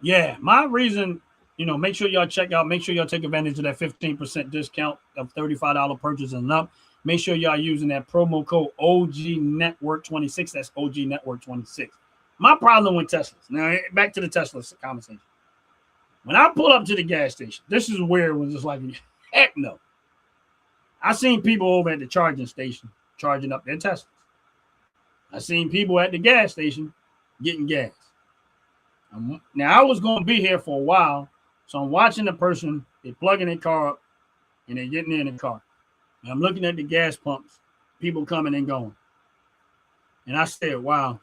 Yeah, my reason, make sure y'all check out, make sure y'all take advantage of that 15% discount of $35 purchase and up. Make sure y'all using that promo code OG Network 26. That's OG Network 26. My problem with Teslas. Now, back to the Tesla conversation. When I pull up to the gas station, this is where it was just like, heck no. I seen people over at the charging station charging up their Teslas. I seen people at the gas station getting gas. Now, I was going to be here for a while, so I'm watching the person, they're plugging their car up, and they're getting in the car. And I'm looking at the gas pumps, people coming and going. And I said, wow,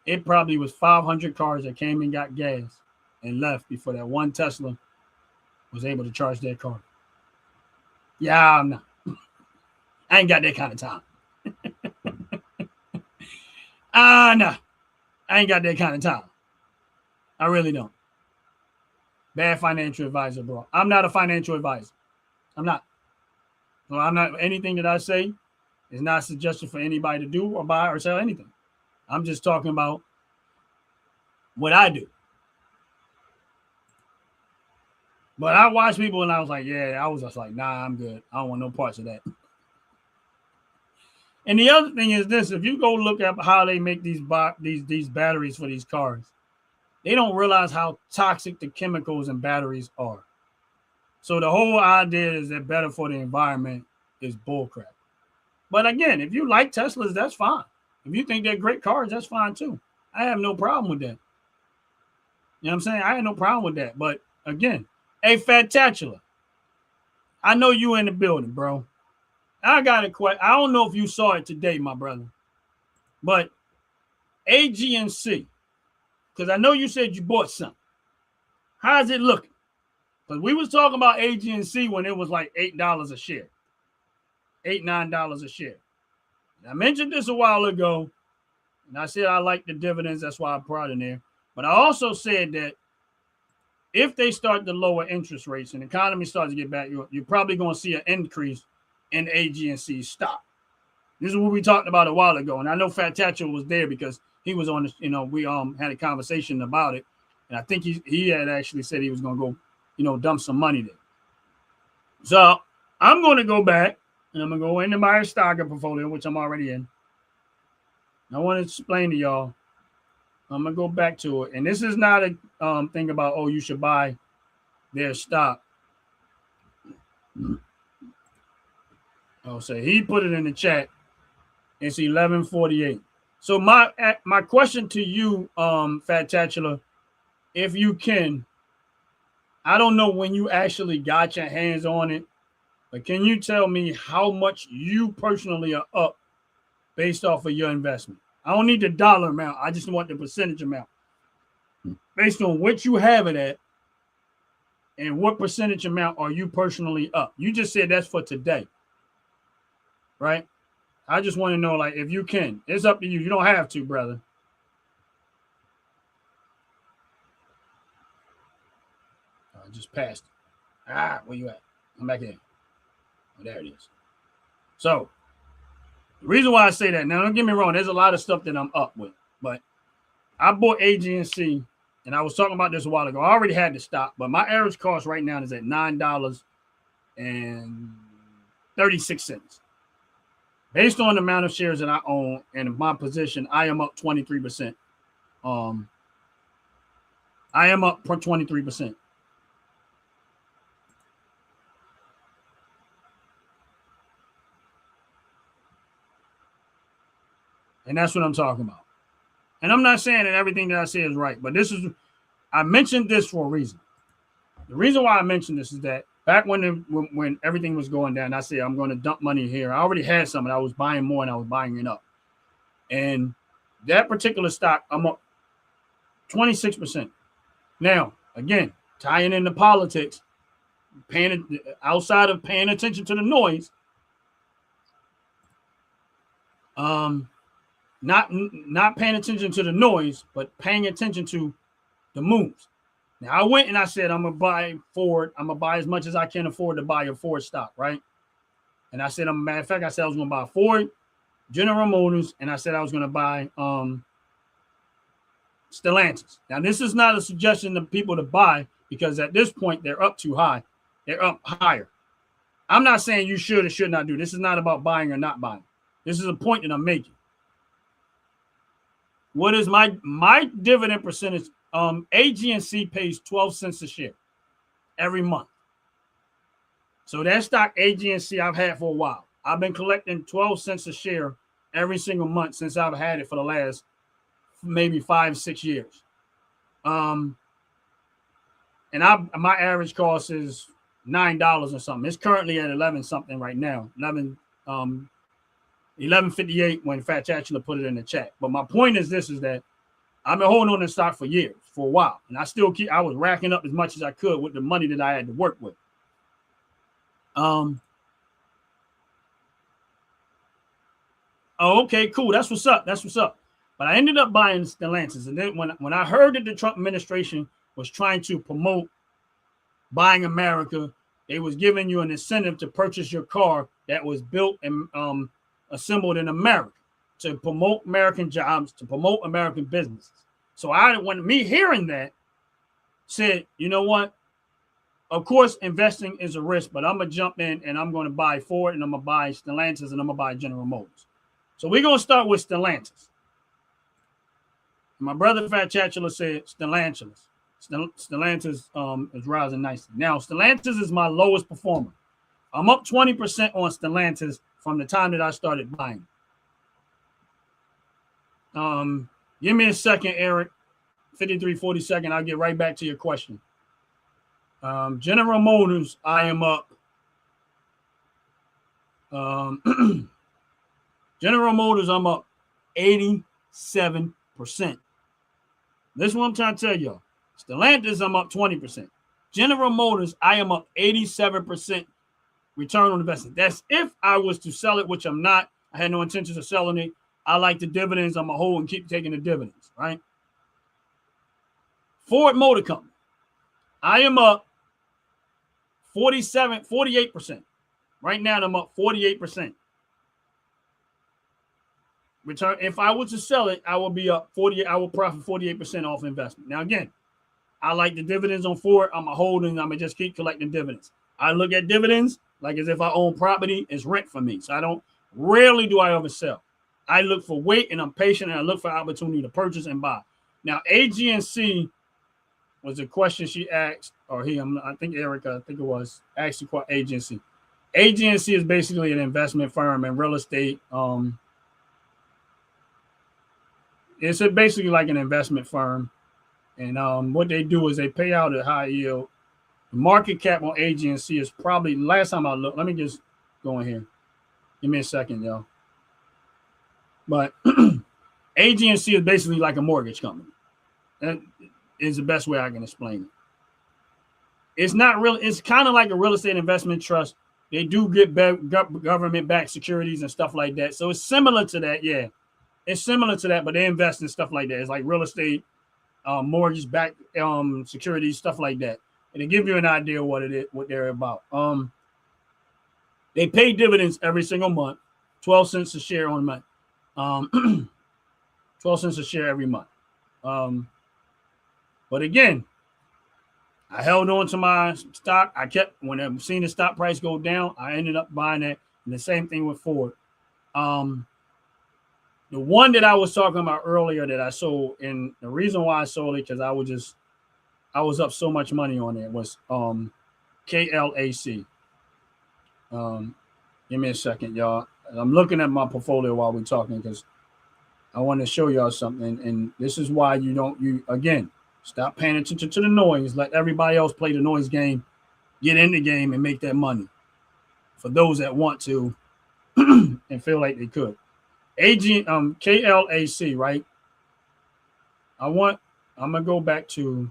it probably was 500 cars that came and got gas and left before that one Tesla was able to charge their car. Yeah, I'm not. I ain't got that kind of time. No. I ain't got that kind of time. I really don't. Bad financial advisor, bro. I'm not a financial advisor. I'm not. So I'm not. Anything that I say is not a suggestion for anybody to do or buy or sell anything. I'm just talking about what I do. But I watched people and I was like, yeah, I was just like, nah, I'm good. I don't want no parts of that. And the other thing is this: if you go look at how they make these batteries for these cars, they don't realize how toxic the chemicals in batteries are. So the whole idea is that better for the environment is bullcrap. But again, if you like Teslas, that's fine. If you think they're great cars, that's fine too. I have no problem with that. You know what I'm saying? I have no problem with that. But again, hey, Fatatula, I know you in the building, bro. I got a question. I don't know if you saw it today, my brother, but AGNC, because I know you said you bought some. How's it looking? Because we was talking about AGNC when it was like $8 a share, $9 a share. And I mentioned this a while ago, and I said I like the dividends. That's why I brought in there. But I also said that if they start to lower interest rates and the economy starts to get back, you're probably going to see an increase in AGNC stock. This is what we talked about a while ago, and I know Fat Tatcho was there because he was on. We had a conversation about it, and I think he had actually said he was going to go, dump some money there. So I'm going to go back and I'm going to go into my stock portfolio, which I'm already in. I want to explain to y'all. I'm going to go back to it, and this is not a thing about you should buy their stock. So he put it in the chat. It's 11:48. So my question to you, Fat Tatula, if you can, I don't know when you actually got your hands on it, but can you tell me how much you personally are up based off of your investment? I don't need the dollar amount. I just want the percentage amount. Based on what you have it at and what percentage amount are you personally up? You just said that's for today. Right? I just want to know, if you can. It's up to you. You don't have to, brother. I just passed it. Where you at? I'm back in. Oh, there it is. So, the reason why I say that, now don't get me wrong, there's a lot of stuff that I'm up with. But I bought AGNC, and I was talking about this a while ago. I already had the stock, but my average cost right now is at $9.36. Based on the amount of shares that I own and my position, I am up 23%. I am up 23%. And that's what I'm talking about. And I'm not saying that everything that I say is right, but I mentioned this for a reason. The reason why I mentioned this is that back when everything was going down, I said I'm going to dump money here. I already had some, and I was buying more, and I was buying it up. And that particular stock, I'm up 26%. Now, again, tying into politics, outside of paying attention to the noise, not paying attention to the noise, but paying attention to the moves. Now, I went and I said, I'm going to buy Ford. I'm going to buy as much as I can afford to buy a Ford stock, right? And I said, matter of fact, I said I was going to buy Ford, General Motors, and I said I was going to buy Stellantis. Now, this is not a suggestion to people to buy because at this point, they're up too high. They're up higher. I'm not saying you should or should not do. This is not about buying or not buying. This is a point that I'm making. What is my dividend percentage? AGNC pays 12 cents a share every month. So that stock AGNC I've had for a while. I've been collecting 12 cents a share every single month since I've had it for the last maybe 5-6 years. And my average cost is $9 or something. It's currently at 11 something right now. 11.58 when Fat Chatula put it in the chat. But my point is this: is that I've been holding on to stock for years, for a while, and I was racking up as much as I could with the money that I had to work with. Oh, okay, cool. That's what's up. But I ended up buying Stellantis, and then when I heard that the Trump administration was trying to promote buying America, they was giving you an incentive to purchase your car that was built and assembled in America to promote American jobs, to promote American businesses. So when me hearing that, said, you know what? Of course, investing is a risk, but I'm going to jump in and I'm going to buy Ford and I'm going to buy Stellantis and I'm going to buy General Motors. So we're going to start with Stellantis. My brother Fat Chatula said Stellantis is rising nicely. Now, Stellantis is my lowest performer. I'm up 20% on Stellantis from the time that I started buying. Give me a second, Eric. 53-40 I'll get right back to your question. General Motors, I am up. General Motors, I'm up 87%. This is what I'm trying to tell y'all. Stellantis, I'm up 20%. General Motors, I am up 87% return on investment. That's if I was to sell it, which I'm not. I had no intentions of selling it. I like the dividends. I'm a hold and keep taking the dividends, right? Ford Motor Company, I am up 48%. Right now, I'm up 48%. Return. If I was to sell it, I will be up 40. I will profit 48% off investment. Now, again, I like the dividends on Ford. I'm a hold and I'm gonna just keep collecting dividends. I look at dividends like as if I own property. It's rent for me. So rarely do I oversell. I look for weight and I'm patient and I look for opportunity to purchase and buy. Now, AGNC was a question she asked, or I think Erica, I think it was, asked the agency. AGNC is basically an investment firm in real estate. It's basically like an investment firm. And what they do is they pay out a high yield. The market cap on AGNC is probably, last time I looked, let me just go in here. Give me a second, y'all. But AGNC is basically like a mortgage company. That is the best way I can explain it. It's not real. It's kind of like a real estate investment trust. They do get government-backed securities and stuff like that. So it's similar to that, yeah. It's similar to that, but they invest in stuff like that. It's like real estate, mortgage-backed securities, stuff like that. And to give you an idea of what it is, what they're about. They pay dividends every single month, 12 cents a share on a month. 12 cents a share every month. But again, I held on to my stock. When I've seen the stock price go down, I ended up buying it. And the same thing with Ford. The one that I was talking about earlier that I sold, and the reason why I sold it because I was up so much money on it, was KLAC. Give me a second, y'all. I'm looking at my portfolio while we're talking because I want to show y'all something. And this is why again, stop paying attention to the noise. Let everybody else play the noise game. Get in the game and make that money. For those that want to and feel like they could. KLAC, right? I'm gonna go back to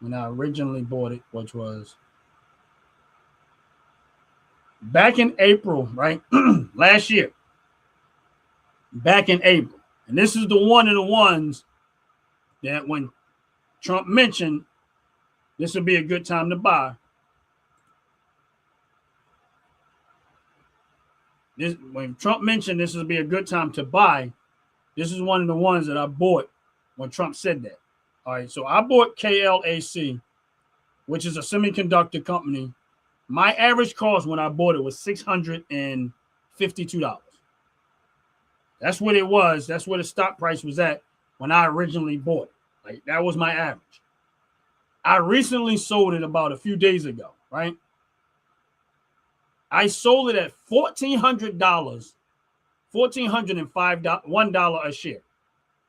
when I originally bought it, which was back in April, right? Last year. Back in April. And this is one of the ones that when Trump mentioned this would be a good time to buy. When Trump mentioned this would be a good time to buy, this is one of the ones that I bought when Trump said that. All right, so I bought KLAC, which is a semiconductor company. My average cost when I bought it was $652. That's what it was. That's where the stock price was at when I originally bought it. Like, that was my average. I recently sold it about a few days ago, right? I sold it at $1,400, $1,405 a share.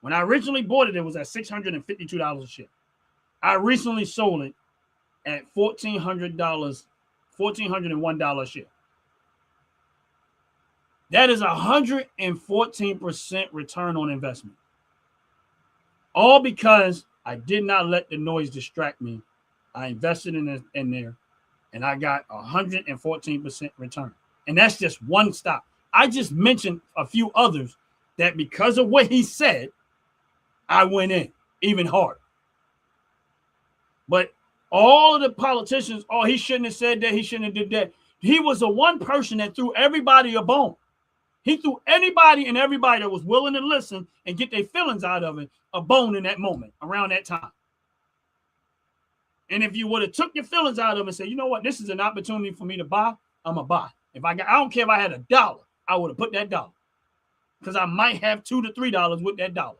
When I originally bought it, it was at $652 a share. I recently sold it at $1,400, $1,401 a share. That is 114% return on investment. All because I did not let the noise distract me. I invested in there, and I got 114% return. And that's just one stock. I just mentioned a few others that because of what he said, I went in even harder. But all of the politicians, oh, he shouldn't have said that, he shouldn't have did that. He was the one person that threw everybody a bone. He threw anybody and everybody that was willing to listen and get their feelings out of it a bone in that moment, around that time. And if you would have took your feelings out of it and said, you know what, this is an opportunity for me to buy, I'm going to buy. I don't care if I had $1, I would have put that dollar. Because I might have $2 to $3 with that dollar.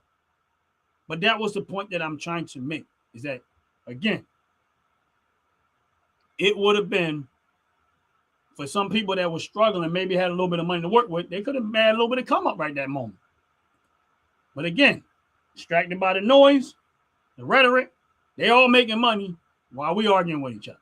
But that was the point that I'm trying to make, is that, again, it would have been, for some people that were struggling, maybe had a little bit of money to work with, they could have had a little bit of come up right that moment. But again, distracted by the noise, the rhetoric, they all making money while we arguing with each other.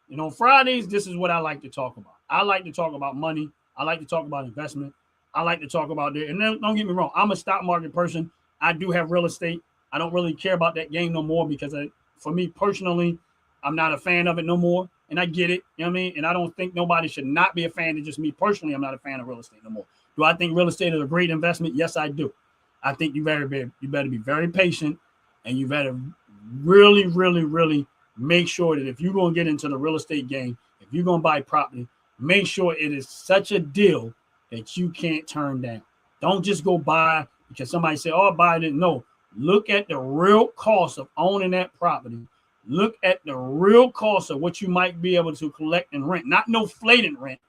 You know, Fridays, this is what I like to talk about. I like to talk about money. I like to talk about investment. I like to talk about that. And don't get me wrong, I'm a stock market person. I do have real estate. I don't really care about that game no more because for me personally, I'm not a fan of it no more. And I get it, you know what I mean? And I don't think nobody should not be a fan. It's just me personally, I'm not a fan of real estate no more. Do I think real estate is a great investment? Yes, I do. I think you better be very patient, and you better really, really, really make sure that if you're going to get into the real estate game, if you're going to buy property, make sure it is such a deal that you can't turn down. Don't just go buy because somebody say, oh, buy it. No, look at the real cost of owning that property. Look at the real cost of what you might be able to collect and rent, not no flating rent.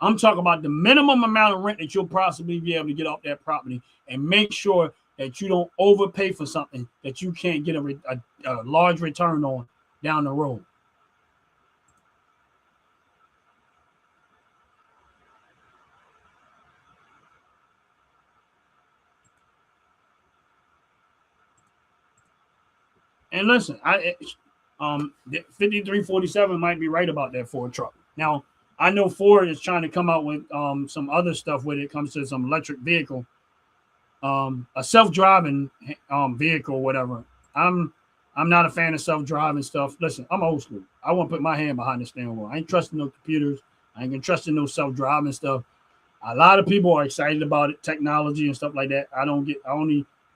I'm talking about the minimum amount of rent that you'll possibly be able to get off that property, and make sure that you don't overpay for something that you can't get a large return on down the road. And listen, 5347 might be right about that Ford truck. Now, I know Ford is trying to come out with some other stuff when it comes to some electric vehicle, a self-driving vehicle, whatever. I'm not a fan of self-driving stuff. Listen, I'm old school. I won't put my hand behind the steering wheel. I ain't trusting no computers. I ain't gonna trust in no self-driving stuff. A lot of people are excited about it, technology and stuff like that.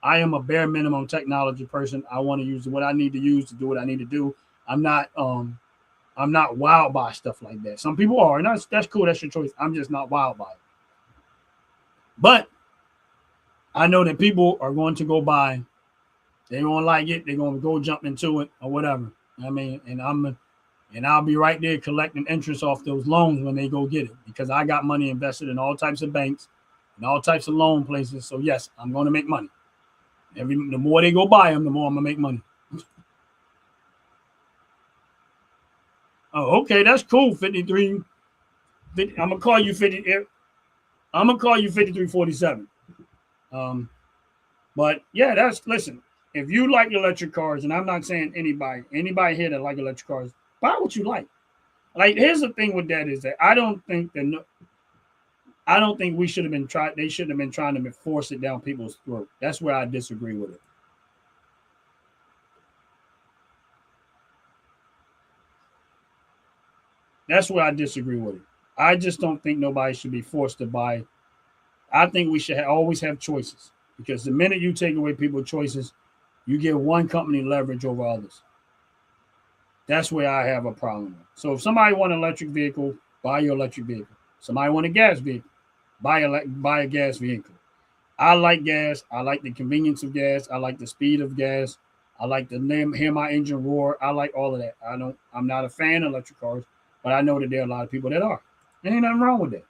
I am a bare minimum technology person. I want to use what I need to use to do what I need to do. I'm not wild by stuff like that. Some people are, and that's cool. That's your choice. I'm just not wild by it. But I know that people are going to go buy. They won't like it. They're going to go jump into it or whatever. I mean, and I'll be right there collecting interest off those loans when they go get it, because I got money invested in all types of banks and all types of loan places. So yes, I'm going to make money. The more they go buy them, the more I'm gonna make money. Oh, okay, that's cool. 53. I'm gonna call you 50. I'm gonna call you 5347. But yeah, listen. If you like electric cars, and I'm not saying anybody here that like electric cars, buy what you like. Like, here's the thing with that is that I don't think we should have been trying. They shouldn't have been trying to force it down people's throat. That's where I disagree with it. That's where I disagree with it. I just don't think nobody should be forced to buy. I think we should always have choices, because the minute you take away people's choices, you give one company leverage over others. That's where I have a problem with. So if somebody want an electric vehicle, buy your electric vehicle. Somebody want a gas vehicle, buy a gas vehicle. I like gas. I like the convenience of gas. I like the speed of gas. I like to hear my engine roar. I like all of that. I'm not a fan of electric cars, but I know that there are a lot of people that are. There ain't nothing wrong with that.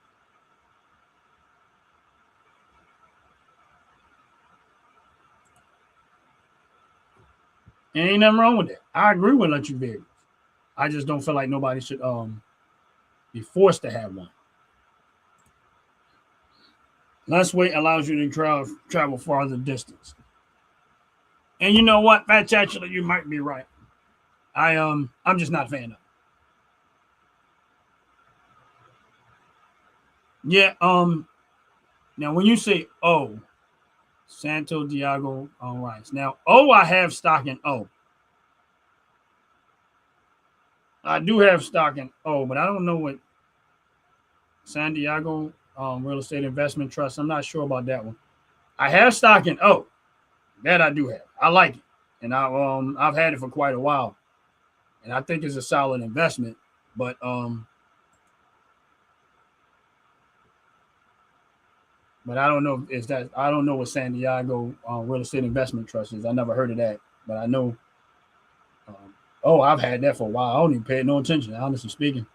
There ain't nothing wrong with that. I agree with electric vehicles. I just don't feel like nobody should Be forced to have one. Less weight allows you to travel farther distance. And you know what? That's actually, you might be right. I'm just not a fan of it. Yeah, now when you say O, Santo Diego on rice. Now, O, I have stock in O. I do have stock in O, but I don't know what San Diego Real Estate Investment Trust. I'm not sure about that one. I have stock in O. That I do have. I like it. And I've had it for quite a while. And I think it's a solid investment. But I don't know if that. I don't know what San Diego Real Estate Investment Trust is. I never heard of that, but I know. I've had that for a while. I don't even pay no attention, honestly speaking.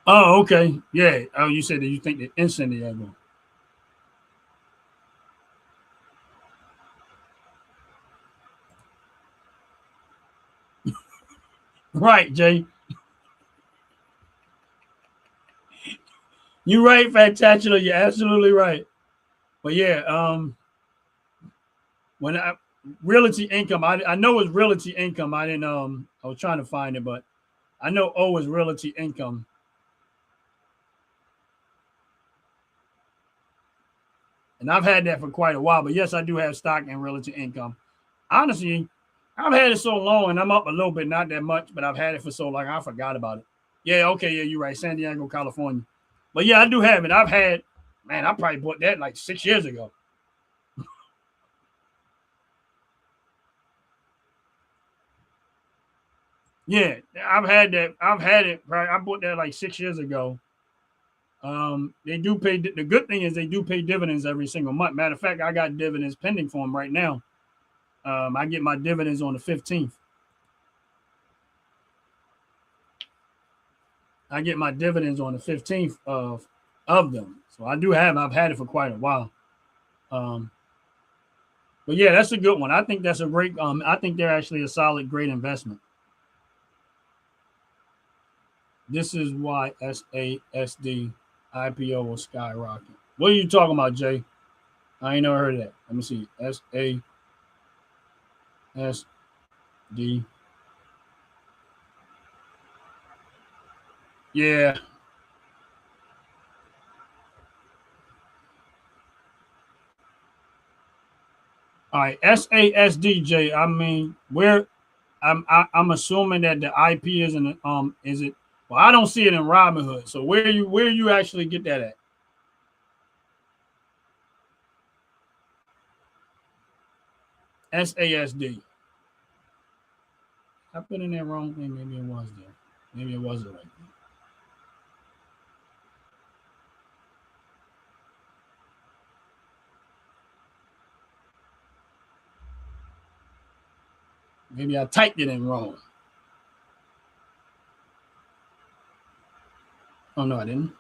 Oh, okay, yeah. Oh, you said that you think that in San Diego. Right, Jay. You're right, Fantacular. You're absolutely right. But yeah, when realty income, I know it's realty income. I didn't I was trying to find it, but I know O is realty income. And I've had that for quite a while. But yes, I do have stock in realty income. Honestly, I've had it so long and I'm up a little bit, not that much, but I've had it for so long I forgot about it. Yeah, okay, yeah, you're right. San Diego, California. But yeah, I do have it. I probably bought that like 6 years ago. Yeah, I've had that. I've had it. Right, I bought that like 6 years ago. They do pay. The good thing is they do pay dividends every single month. Matter of fact, I got dividends pending for them right now. I get my dividends on the 15th. I get my dividends on the 15th of them. So I do have. I've had it for quite a while. Um, but yeah, that's a good one. I think that's a great. I think they're actually a solid, great investment. This is why SASD IPO will skyrocket. What are you talking about, Jay? I ain't never heard of that. Let me see. SASD. Yeah. All right. SASDJ. I mean, I'm assuming that the IP isn't is it? Well, I don't see it in Robinhood. So where you actually get that at? SASD. I put in that wrong thing. Maybe it was there. Maybe it was the right thing. Maybe I typed it in wrong. Oh no, I didn't.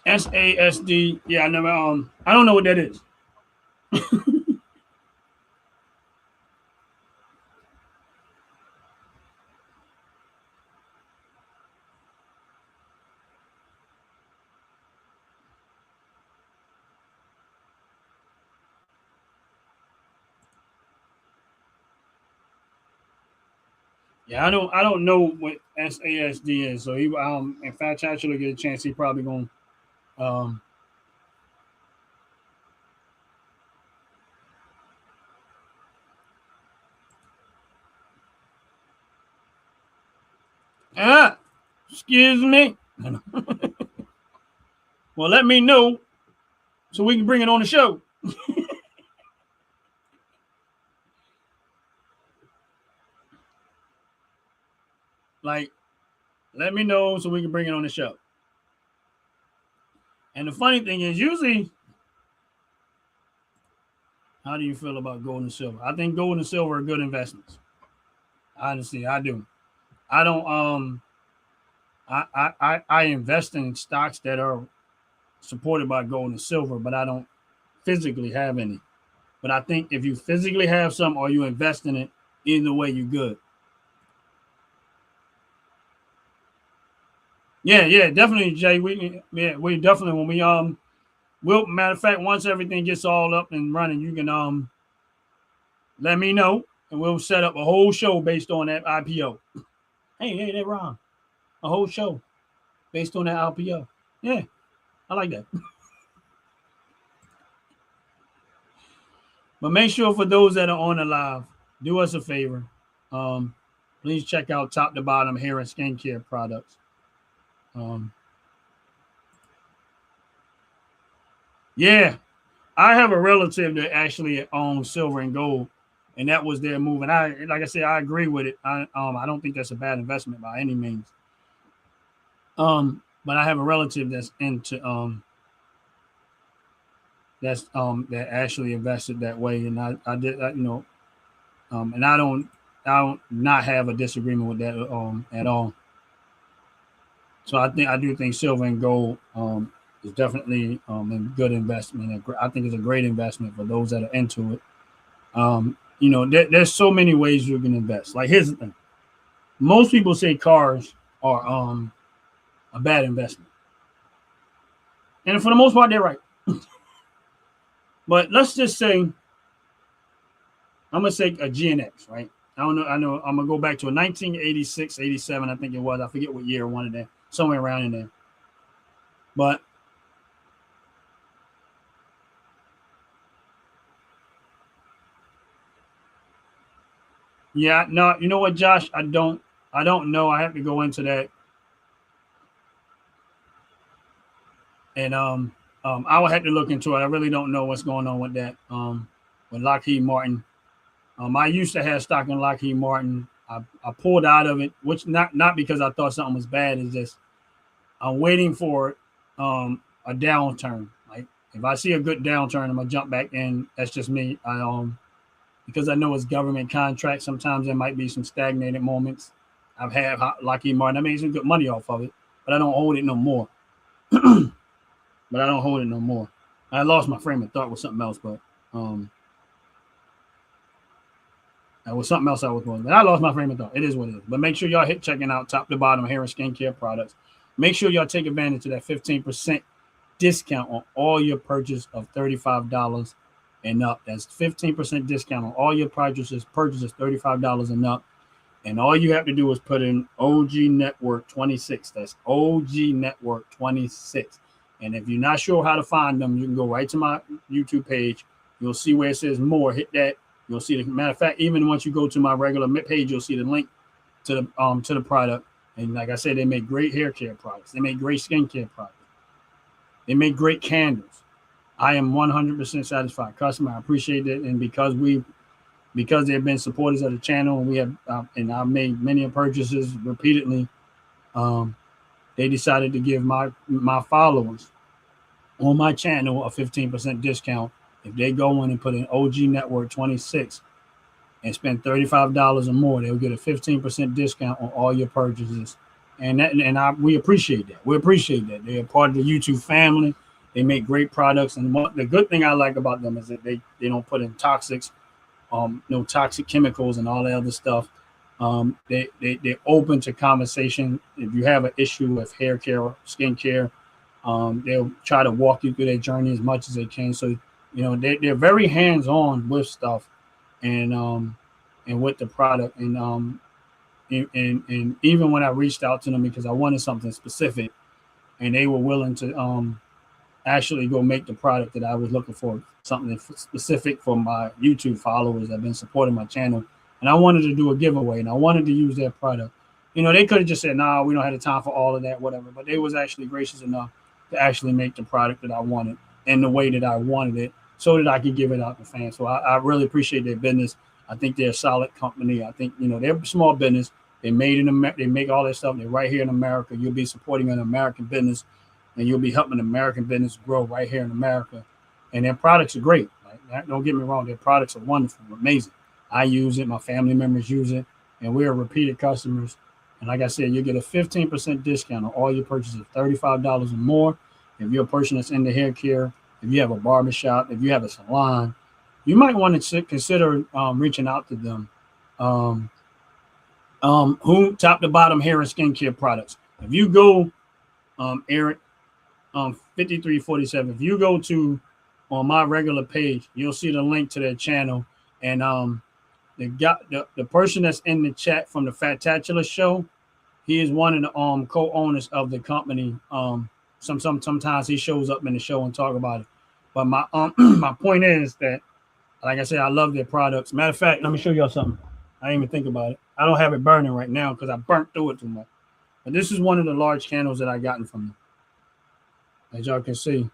SASD. Yeah, I never. I don't know what that is. Yeah, I don't know what SASD is. So he if Fat actually get a chance, he probably gonna um ah excuse me. Well, let me know so we can bring it on the show. Like, let me know so we can bring it on the show. And the funny thing is, usually, how do you feel about gold and silver? I think gold and silver are good investments. Honestly, I do. I don't I invest in stocks that are supported by gold and silver, but I don't physically have any. But I think if you physically have some or you invest in it, either way you're good. Yeah, definitely, Jay. We definitely when we'll matter of fact, once everything gets all up and running, you can let me know and we'll set up a whole show based on that IPO. Hey, that's wrong. A whole show based on that IPO. Yeah, I like that. But make sure for those that are on the live, do us a favor. Um, Please check out top to bottom hair and skincare products. Yeah, I have a relative that actually owns silver and gold, and that was their move. And I, like I said, I agree with it. I don't think that's a bad investment by any means. But I have a relative that's into that actually invested that way, and I did and I don't not have a disagreement with that at all. So I do think silver and gold is definitely a good investment. I think it's a great investment for those that are into it. There's so many ways you can invest. Like here's the thing: most people say cars are a bad investment, and for the most part, they're right. But let's just say I'm gonna say a GNX, right? I don't know. I know I'm gonna go back to a 1986, 87, I think it was. I forget what year one of that, somewhere around in there. But yeah, no, you know what, Josh? I don't know. I have to go into that. And I will have to look into it. I really don't know what's going on with that. With Lockheed Martin. I used to have stock in Lockheed Martin. I pulled out of it, which not because I thought something was bad. It's just I'm waiting for a downturn. Like if I see a good downturn, I'm gonna jump back in. That's just me. Because I know it's government contracts. Sometimes there might be some stagnated moments. I've had Lockheed Martin. I made some good money off of it, but I don't hold it no more. I lost my frame of thought with something else, but that was something else I was going. But I lost my frame of thought. It is what it is. But make sure y'all hit checking out top to bottom hair and skincare products. Make sure y'all take advantage of that 15% discount on all your purchase of $35 and up. That's 15% discount on all your purchases $35 and up. And all you have to do is put in OG Network 26. That's OG Network 26. And if you're not sure how to find them, you can go right to my YouTube page. You'll see where it says more. Hit that. You'll see the matter of fact, even once you go to my regular page, you'll see the link to the product. And like I said, they make great hair care products. They make great skincare products. They make great candles. I am 100% satisfied customer. I appreciate it. And because they've been supporters of the channel, and we have and I've made many purchases repeatedly, they decided to give my followers on my channel a 15% discount. If they go in and put in OG Network 26 and spend $35 or more, they'll get a 15% discount on all your purchases. And we appreciate that. We appreciate that. They're part of the YouTube family. They make great products. And the good thing I like about them is that they don't put in no toxic chemicals and all that other stuff. They're open to conversation. If you have an issue with hair care or skin care, they'll try to walk you through their journey as much as they can. So, they're very hands-on with stuff and with the product. And even when I reached out to them because I wanted something specific and they were willing to actually go make the product that I was looking for, something specific for my YouTube followers that have been supporting my channel. And I wanted to do a giveaway and I wanted to use their product. They could have just said, nah, we don't have the time for all of that, whatever. But they was actually gracious enough to actually make the product that I wanted in the way that I wanted it so that I could give it out to fans. So I really appreciate their business. I think they're a solid company. I think, they're a small business. They make all that stuff. They're right here in America. You'll be supporting an American business and you'll be helping American business grow right here in America. And their products are great. Like, don't get me wrong. Their products are wonderful, amazing. I use it. My family members use it. And we're repeated customers. And like I said, you get a 15% discount on all your purchases of $35 or more. If you're a person that's into hair care, if you have a barbershop, if you have a salon, you might want to consider reaching out to them. Who top to bottom hair and skincare products. If you go, Eric, 5347. If you go to on my regular page, you'll see the link to their channel. And the person that's in the chat from the Fattatula show, he is one of the co-owners of the company. Sometimes he shows up in the show and talk about it. But my my point is that, like I said, I love their products. Matter of fact, let me show y'all something. I didn't even think about it. I don't have it burning right now because I burnt through it too much. But this is one of the large candles that I gotten from them. As y'all can see,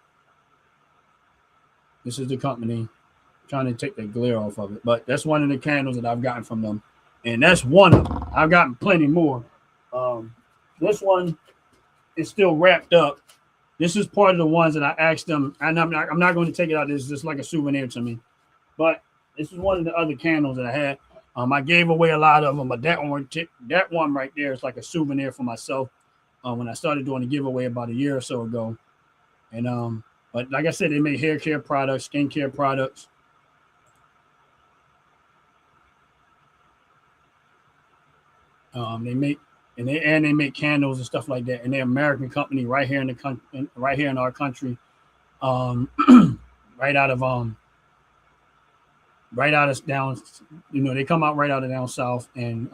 this is the company. I'm trying to take the glare off of it, but that's one of the candles that I've gotten from them, and that's one of them. I've gotten plenty more. This one is still wrapped up. This is part of the ones that I asked them, and I'm not going to take it out. This is just like a souvenir to me, but this is one of the other candles that I had. I gave away a lot of them, but that one right there is like a souvenir for myself. When I started doing a giveaway about a year or so ago. And but like I said, they make hair care products, skincare products. They make candles and stuff like that. And they're an American company right here in the country, right here in our country. Right out of down, they come out right out of down south. And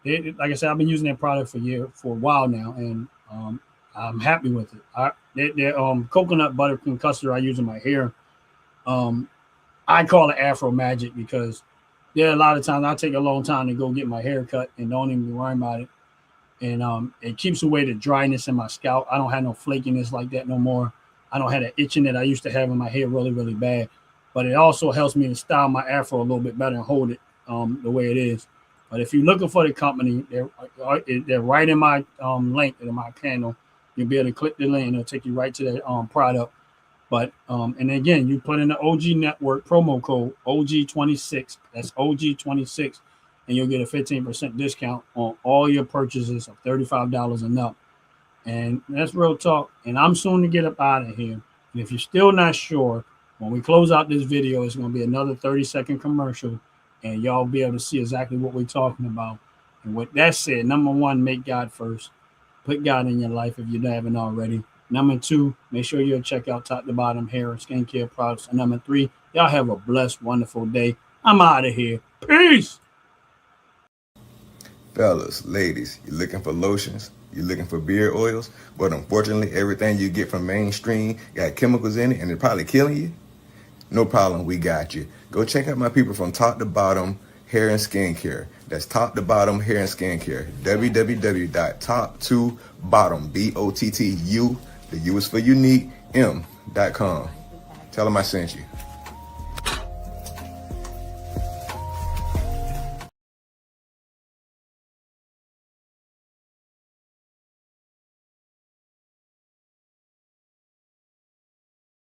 like I said, I've been using their product for a while now, and I'm happy with it. Their coconut butter and custard I use in my hair. I call it Afro Magic because there are a lot of times I take a long time to go get my hair cut and don't even worry about it. And it keeps away the dryness in my scalp. I don't have no flakiness like that no more. I don't have the itching that I used to have in my hair really, really bad. But it also helps me to style my afro a little bit better and hold it the way it is. But if you're looking for the company, they're right in my link in my panel. You'll be able to click the link and it'll take you right to the product. But and again, you put in the OG Network promo code OG26. That's OG26, and you'll get a 15% discount on all your purchases of $35 and up. And that's real talk. And I'm soon to get up out of here. And if you're still not sure, when we close out this video, it's going to be another 30-second commercial, and y'all be able to see exactly what we're talking about. And with that said, number one, make God first. Put God in your life if you haven't already. Number two, make sure you check out top to bottom hair and skincare products. And number three, y'all have a blessed, wonderful day. I'm out of here. Peace. Fellas, ladies, you're looking for lotions, you're looking for beard oils, but unfortunately, everything you get from mainstream got chemicals in it and it's probably killing you? No problem, we got you. Go check out my people from Top to Bottom Hair and Skincare. That's Top to Bottom Hair and Skincare. www.top2bottom, BOTTU, the U is for unique, M.com. Tell them I sent you.